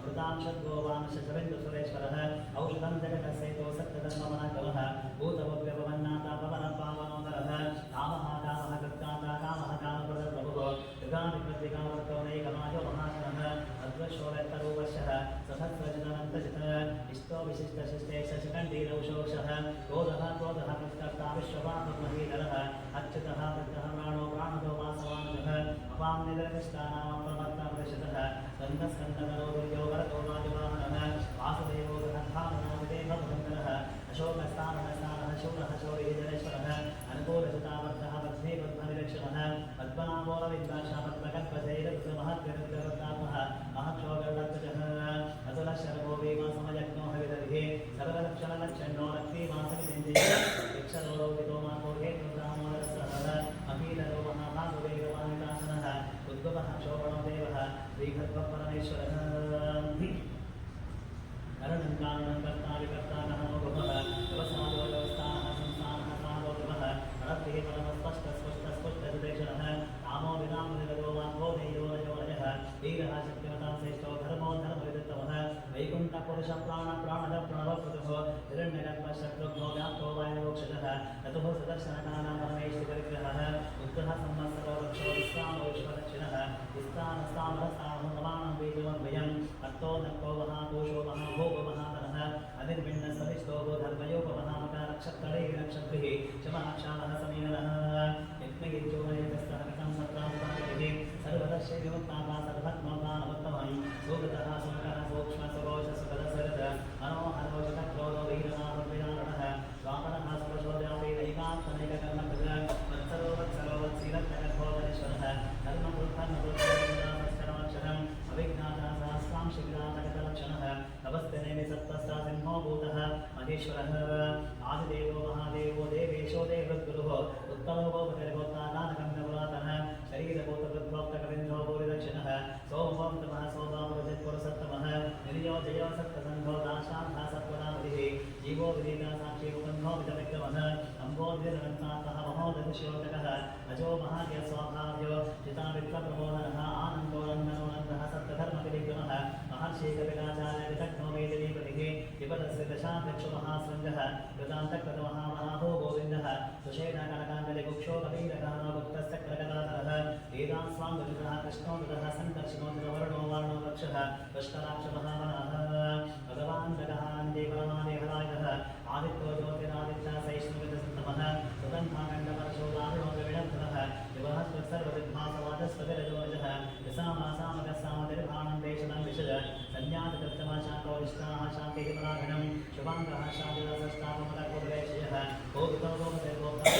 अमृतांशद्गोवांशशविन्दुसुरेश्वरः औषधं जगतसेतो सत्यधर्ममनाकवः भूतभव्यभवन्नाथा पवनपावनोदरः कामः कामः कृत्कान्ता कामः कामप्रदप्रभुः युगादिप्रतिकावर्तो नैकमायो महाशनः अद्वशोरत्तरूपशः सहस्रजनन्तजितः इष्टो विशिष्टशिष्टे शशिकण्डीरौषोषः क्रोधः क्रोधः कृत्कर्ता विश्वपापमहीधरः अच्युतः वृद्धः प्राणो प्राणदो वासवानुजः अपां निरकृष्टानामप्रमत्तप्रशितः स्कन्दस्कन्दकरो दुर्यो वरतो वायुवाहनः वासुदेवो गणधामनादिदेवभवन्तरः अशोकस्तानः शूरः शौर्यजनेश्वरः अनुकूलचितावर्तः पद्मे पद्मनिरक्षणः पद्मनाभोरविन्दाक्षः पद्मकल्पशैरकृतमहद्गणद्गरतात्मः महक्षोगर्वत्वजः अतुलशर्वो भीमसमयज्ञो क्षोभः क्षोभणो देवः श्रीखड्गपरमेश्वरः अरणं कारणं कर्ता विकर्ता नमो भवः व्यवसायो व्यवस्थानः संस्थानः साधो भवः अणत्तिः परमस्पष्टस्पष्टस्पष्टसुदेशनः रामो विरामनिगतो वाक्को देयोरयोरयः वीरः शक्तिमतां श्रेष्ठो धर्मो धर्मविदत्तमः वैकुण्ठपुरुषप्राणप्राणद प्रणवप्रभो हिरण्यगर्भशत्रुघ्नो व्याप्तो वायुरोक्षजः ततुः सुदर्शनकानां परमेश्वरविग्रहः उत्तरः संवत्सरो रक्षो विश्रामो विश्वदक्षिणः विस्तानस्तामरस्तामहमानं बीजमद्वयम् अत्तो नक्तो महाकोशो महाभोगो महातनः अनिर्भिन्नसविष्टो धर्मयोपमहामका नक्षत्रे नक्षत्रिः शमः समीनः यज्ञगिज्जोमयस्तः कथं सत्रामुपादिः सर्वदर्शैर्योक्तापा सर्वत्मोदानवत्तमं सुगतः सुमकः सूक्ष्म सुघोष सुगदसरद मनोहरोजक्रोधो वीरनाहविरारणः स्वापनः स्पर्शोद्यापि नैकात्मनैककर्मकृत वत्सरो वत्सरो वत्सीरत्नगर्भोदरेश्वरः धर्मपुरुषर्मपुरुषरमक्षरम् अभिज्ञाता सहस्रांशविराटकलक्षणः नवस्तेनेमि सत्तस्ता सिंहो भूतः महेश्वरः आदिदेवो महादेवो देवेशो देवृद्गुरुः उत्तमो गोपतिर्गोत्तादानकम्यपुरातनः शरीरभूतवृद्भोक्तकविन्धो भूरिदक्षिणः सोमोत्तमः सोमापुरजित्पुरुषत्तमः निर्यो जयो सत्तसन्धो दाशान्धा सत्वदापतिः जीवो विदीता साक्षी उपन्धो विजविक्रमः अम्बोद्भिरनन्तातः महोदधिशोदकः अजो महाज्ञस्वाभाव्यो चिताविप्रप्रमोदनः आनन्दो रङ्गनोनन्दः सप्तधर्मविक्रमः महर्षिकपिलाचार्य विदग्धो वेदनीपतिः विपदस्य दशाध्यक्षमहाशृङ्गः कृतान्तकृतमहामहाभो गोविन्दः सुषेणकनकाञ्जलिगुक्षो कबीरगानो गुप्तस्य क्रगदाधरः वेदास्वाङ्गजुगः कृष्णोदरः सङ्कर्षणोदरवर्णो वर्णो वक्षः पुष्कराक्षमहामनः भगवान् जगहान्ते परमादेहरायः आदित्यो ज्योतिरादित्य सैष्णुविदसन्तमः सुगन्धाखण्डपरशो दारुणो विविडद्धरः विवः सर्वसिद्धासवादस्पतिरजोजः यसामासामकस्सामतिर्भाणं देशनं संज्ञातकृत्यमाशान्तो निष्ठाः शान्तिः परागणं शुभाङ्गः शान्तिरसष्टापमलकोपदेशयः गोपितो गोपतिर्गोप्ताः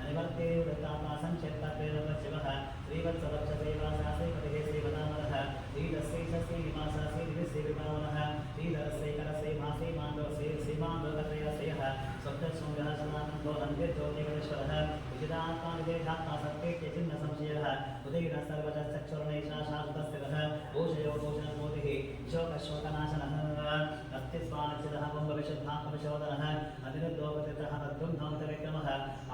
अनिवर्ते वृत्तात्मा संक्षेप्तत्वेदशिवः श्रीवत्सवक्षसेवासाश्रीपतिः श्रीवदामरः श्रीदस्यैषश्रीनिवासः श्रीदिविश्रीविपावनः श्रीधरश्रीकरश्रीभाश्रीमान्दो श्रीमान्दोकत्रयश्रियः सप्तशृङ्गः सनातन्दो नन्द्यज्योतिगणेश्वरः विजितात्मा विदेहात्मा सत्पेत्यचिन्नसंशयः उदयः सर्वतश्चक्षुर्णैषाशान्तस्थिरः भूषयो भूषणमूर्तिः शोकशोकनाशनः अस्तिस्वानच्युतः कुम्भविशुद्धात्मविशोदनः अनिरुद्धोपतितः तद्बृह्मोत्तरविक्रमः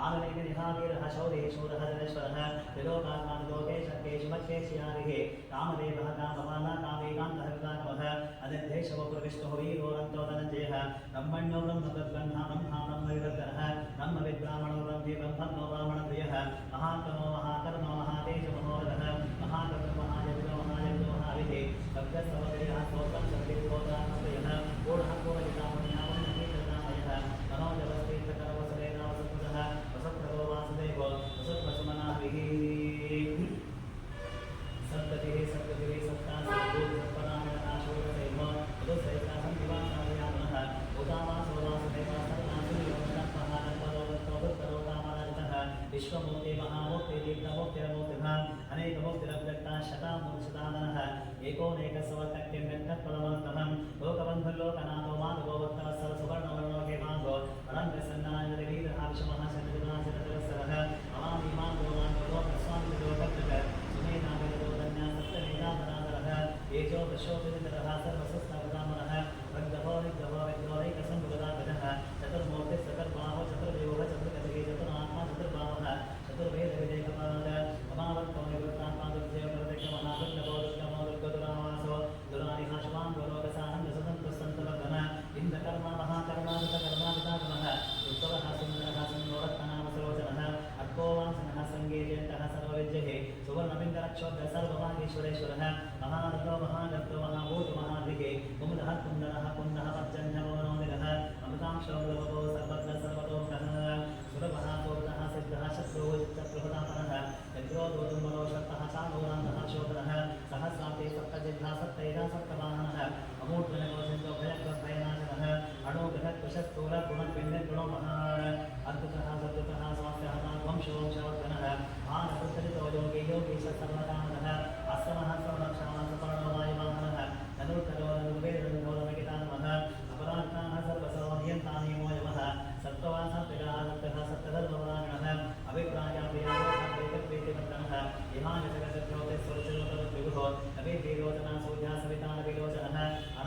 आलनेमिनिहावीरः शौरिः शूरः जनेश्वरः त्रिलोकात्मानुलोके शक्येषु मध्येशियारिः कामदेवः कामपाला कामेकान्तः कृताकमः अनिर्देशवपुरविष्णुः वीरोरन्तो धनञ्जयः ब्रह्मण्यो ब्रह्मतद्ब्रह्मा ब्रह्मा ब्रह्मविवर्धनः ब्रह्मविद्ब्राह्मणो ब्रह्मे ब्रह्मणो ब्राह्मणप्रियः महात्मनो महाकर्मो महातेजो महोदरः महाकर्म महायज्ञो महायज्ञो महाविधिः भक्तसहोदरिः स्तोत्रं शक्तिर्गोत्रात्मप्रियः पूर्णः पूर्णजितामण्यामन्यकीर्तनामयः मनोजवस्तीर्थकरवसुरेणावसत्कृतः वसत्प्रभो वासुदेवो वसत्वसुमनाभिः सप्ततिः सप्ततिः सप्ता सद्भूत सत्परामिणनाशोरसेवो उदसैता सन्निवासादयामनः उदावासो वासुदेवा सर्वासुदेवास्तर्णासुनियोगस्तपरोदत्तोदुत्तरोतामराजितः विश्वमूर्ति महामूर्ति दीप्तमूर्तिरमूर्तिभः अनेकमूर्तिरव्यक्ता शतामूर्तिशताननः एकोनेकसवतक्यं व्यक्तपदमन्तमं लोकबन्धुर्लोकनाथो माधवोत्तरः सुवर्णवर्णो हेमाङ्गो अनन्तसन्नायवीरः विषमः शतजुनाशिरतरः अमामि माङ्गो माङ्गो लोकस्वामि लोककृतः येजो दशोपरितरः सर्वसुस्तवदामनः भग्धभो निग्धभो विद्रोहैकसम्भुगदागजः चतुर्मूर्तिः चतुर्बाहो चतुर्व्यूहः चतुर्गतिः चतुरात्मा चतुर्भावः चतुर्वेदविदेकपाद अमावत्तो निवृत्तात्मा दुर्जयप्रतिक्रमः दुर्गभो दुर्गमो दुर्गदुरावासो दुरारिः शुभाङ्गो लोकसानन्दसुतन्तुस्तन्तवर्धन इन्द्रकर्मा महाकर्मादितकर्मादितागमः उत्सवः सुन्दरः सुन्दोरत्तनामसरोचनः अत्कोवासनः सङ्गीजयन्तः सर्वविद्यः सुवर्णपिङ्गरक्षोभ्य सर्वभागीश्वरेश्वरः महारथो महागर्तो महाभूतो महाद्विः कुमुदः कुन्दरः कुन्दः पर्जन्यमोनोदिनः अमृतांशोलभो सर्वत्र सर्वतोमुखः सुरभः पूर्णः सिद्धः शत्रुः यज्ञोदोदुमनो शक्तः साधोरान्तः शोधनः सहस्रान्ते सप्तजिह्वा सप्तैधा सप्तवाहनः अमूर्धनगोचन्दो भयग्रभयनाशनः अणोग्रहत्वशस्तूलगुणपिण्डगुणो महान् अद्भुतः सद्भुतः स्वास्थ्यः वंशवंशवर्धनः भानपुत्रितो योगी योगीश सर्वकामनः अस्तमः सर्वक्षामः सपर्णो वायुवाहनः ननुर्करो ननुर्वेदनोदमगितानमः अपरान्ताः सर्वसर्वनियन्तानिमो यमः सत्त्ववासत्विगः सत्यः सत्यधर्मपरायणः अभिप्रायाप्रियाः इमानि जगत्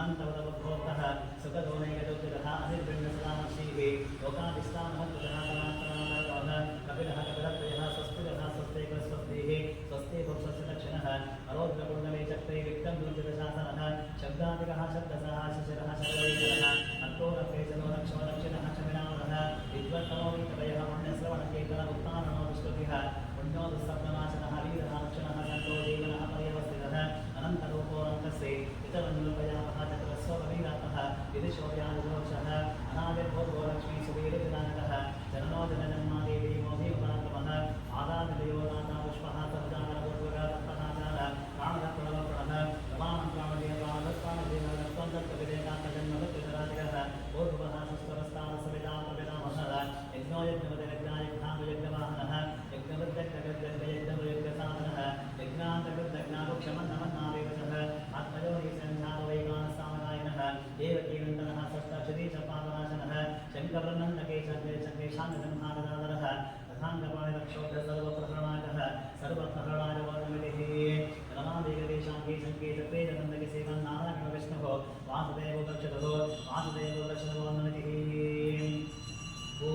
अनन्तवदवद्भोक्तः सुखदोनैकदोद्यतः अनिर्बिण्डसदामक्षीः लोकादिष्टानमद्गुणः कपिलः कपिलत्रयः स्वस्तिरः स्वस्तेकः स्वस्तिः स्वस्ति भुक्स्वस्य दक्षिणः अरोद्रकुण्डले चक्रे विक्तं दुर्जितशासनः शब्दादिकः शब्दसः शिशिरः शब्दैकरः अक्रोरकेशनो दक्षो दक्षिणः चमिनामरः विद्वत्तमो विकवयः पुण्यश्रवणकीर्तन उत्तारणो दुष्कृतिः पुण्यो दुःसप्तनाशनः वीरः लक्षणः सन्तो जीवनः पर्यवस्थितः अनन्तरूपोऽनन्तस्य इतरन्नुपयापः चतुरस्ववीरात्मः यदि शौर्यानुदोषः अनादिर्भोगो लक्ष्मी सुवीरजनानकः जननो जनजन्मादेवी मोहिपराक्रमः आदादिदयो नाथा पुष्पः सज्जानपूर्वकः तत्पदाचार प्राणप्रणवप्रणः प्रमाणप्राणदेवानस्वानदेवनत्वं तत्त्वविदेकान्तजन्मवृत्तिधराजगः भूर्भुवः सुस्वरस्तानसविताप्रपितामहः यज्ञो यज्ञवदयज्ञायज्ञानुयज्ञवाहनः यज्ञवृद्धयज्ञवृद्धयज्ञवृद्धसाधनः यज्ञान्तकृद्धज्ञानुक्षमन्नमन्नादेवतः आत्मयोनिसंध्यातवैकानसामगायिनः देवकीनन्दनः सप्तक्षरी चपादनाशनः शङ्करनन्दकेशान्यसंहारदादरः तथाङ्गपाणिरक्षोभ्य सर्वप्रहरणाकः सर्वप्रहरणाजवर्णमितिः रमादेवदेशाङ्गे शङ्के चक्रे जगन्दके सेवन्नारायणविष्णुः वासुदेवो दक्षततो वासुदेवो दक्षतोन्नतिः ॐ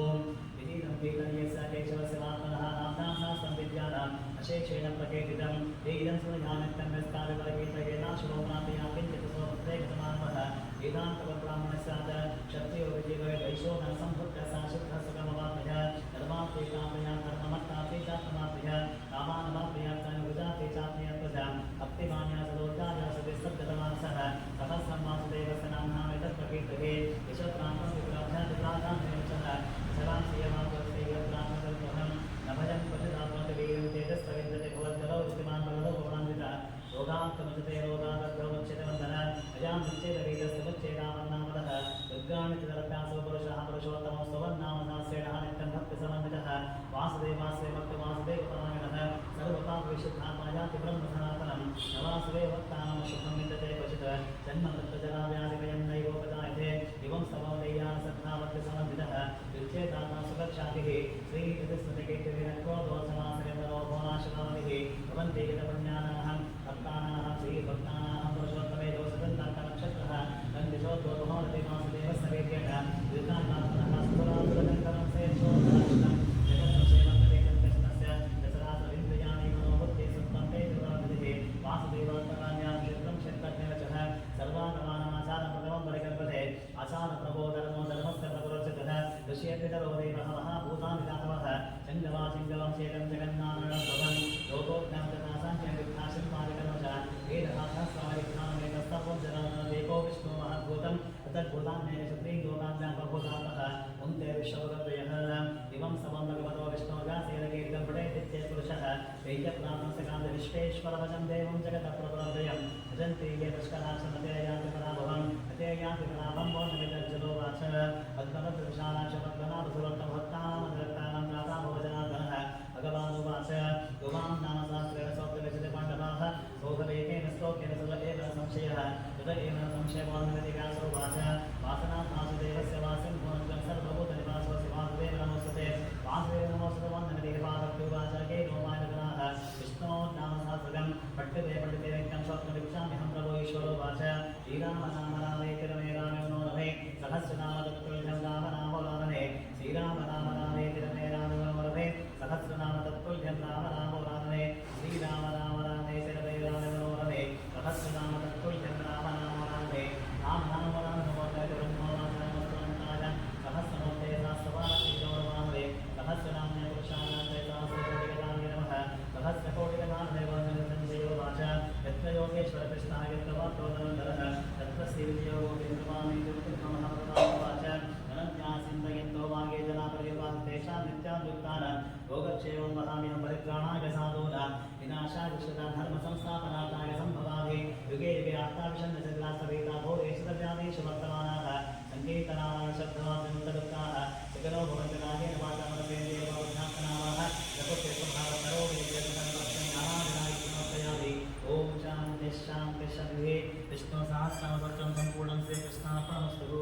विधीनं कीर्तनीयस्य केशवस्य वात्मनः नाम्नां सहस्रं विद्यानाम् अशेषेण प्रकीर्तितं वेदं सुनिधानित्यं विस्तारपरकीर्तयेनाशुभो प्राप्तिया किञ्चित् स्वप्रत्येकसमानमः वेदान्तब्राह्मणस्यात् क्षत्रियो विजयो वैशो न सम्भुक्तः सा शुद्धः सुगमवाप्यः धर्माप्ते कामया धर्ममत्ताप्ते चात्मवाप्यः कामानवाप्यः तनुजाते चाप्यत्वजा भक्तिमान्या सदोद्धाया सतिस्तद्गतमानसः सहस्रं वासुदेवस्य नाम्नां एतत् प्रकीर्तये यशोत्रान्तं विप्राभ्यादिप्राधान्यवचः सदाशिवमात्मस्यैवत्रात्मकल्पहं न भजं पतिदात्मकवीरं तेजस्सविन्दते भवद्गरौ ऋतिमान् बलदौ भवनान्विता रोगान्तमजते रोगादग्धमुच्यतवन्दन अजां निश्चेतवीरस्तमुच्चेदामन्नामदः दुर्गाणितरप्यासो पुरुषः पुरुषोत्तमो स्ववन्नामदास्येणः नित्यं भक्तिसमन्वितः वासुदेवास्वे भक्तिवासुदेवपरायणः सर्वपापविशुद्धात्मायाति ब्रह्मसनातनं न वासुदेव भक्तानां शुभं विन्दते क्वचित् जन्ममृत्युजराव्याधिभयं नैवोपजायते एवं समोदय्यासद्धाभक्तिसमन्वितः युज्येतात्मा सुगच्छातिः श्रीकृतिस्मृतिकीर्तिविनक्रोधोत्सवासरेन्दरो भुवनाशकामतिः भवन्ति गतपुण्यानां भक्तानां श्रीभक्तानां पुरुषोत्तमे दोषदन्तान्तनक्षत्रः नन्दिशोद्भवमहोदति वासुदेवस्य दीर्घात्मात्मनः सुरासुरजन्तरं सेवशोधनाशितं जगत्सेवकते कृष्णस्य दशरासरिन्द्रियाणि मनोबुद्धि सत्त्वन्ते दुराभिधिः वासुदेवात्मकान्याक्षेत्रं क्षेत्रज्ञवचः सर्वानमानमाचारप्रभवं परिकल्पते आचारप्रभो धर्मो धर्मस्य प्रपुरोचितः ऋष्येतरो देवः महाभूतानि दातवः चङ्गवाचिङ्गवं शेलं जगन्नारायणं भवन् लोकोज्ञातदासाञ्चविद्धाशिल्पादिकनोच वेदभाषास्वादिग्धामेकस्तवं जनादेको विष्णो महद्भूतं तद्भूतान्येषत्रीं लोकान्यापभूतात्मः उन्ते विश्वभगवयः दिवं समं भगवतो विष्णोर्गासेनकीर्तं पठेदित्ये पुरुषः वेद्यप्राप्तसकान्तविश्वेश्वरवचं देवं जगतप्रभुरव्ययं भजन्ति ये पुष्कराक्षमते यान्ति पराभवम् अते यान्ति पराभं वोर्णविदर्जलोवाच पद्मवद्विशालाक्ष पद्मनाभसुवर्तभक्तामदत्तानां त्राता भवजनार्दनः भगवानुवाच गुमां नाम शास्त्रेण सौक्तिविशति पाण्डवाः सोऽधवेकेन स्तोकेन सुत एव संशयः सुत एव संशयवान्वितिव्यासोवाच वासनात् वासुदेवस्य वासिं भुवनं सर्वभूतनिवासोऽसि वासुदेव नमोऽस्तुते वासुदेव नमोऽस्तुते वान्नमितिर्वादत्युवाच केनो मायजनाः विष्णोर्नाम सहस्रकं पठ्यते पठिते नित्यं स्वप्नवीक्षाम्यहं प्रभो ईश्वरो वाच श्रीराम नाम रामेति रमे रामे मनोरमे सहस्रनाम तत्तुल्यं राम नाम रामने श्रीराम नाम रामेति रमे रामे मनोरमे सहस्रनाम तत्तुल्यं राम नाम रामने श्रीराम नाम रामेति रमे रामे मनोरमे सहस्रनाम तत्तुल्यं राम नाम रामने राम नाम राम नमोते ब्रह्मोरामस्तुवन्ताय सहस्रमूर्ते सहस्रवाहने सहस्रनाम्ने पुरुषाणान्ते सहस्रकोटिगताय नमः सहस्रकोटिगताय वन्दनसञ्जयो वाच यत्र योगेश्वर कृष्णः यत्र वाक्योदरः तत्र श्रीविजयोगोविन्दमामि दुर्गमहाप्रदावाच अनन्यासिन्दयन्तो वागे जनापर्यपान् तेषां नित्यानुक्तानां योगक्षेमं वहाम्यहं परित्राणाय साधूनां विनाशाय दुष्कृतां धर्मसंस्थापनार्थाय सम्भवामि युगे युगे आत्माविशन्नचन्द्रास्तवेता भोरेशतव्यादेषु वर्तमानाः सङ्कीर्तनानां शब्दवाद्यन्तदुक्ताः सुखनो भवन्ति रागेण वाचामनपेन्द्रेव बुद्धात्मनामाः ॐ शान्ति शान्ति शान्तिः विष्णुसहस्रनामस्तोत्रं सम्पूर्णं श्रीकृष्णार्पणमस्तु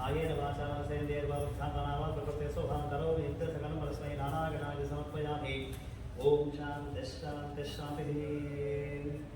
आयेन वाचा सेन्द्रियर्वावत्थानावा प्रकृते सोहं करोमि नित्यसकलं परस्मै नानागणाय समर्पयामि। ओम शांति शांति शांति।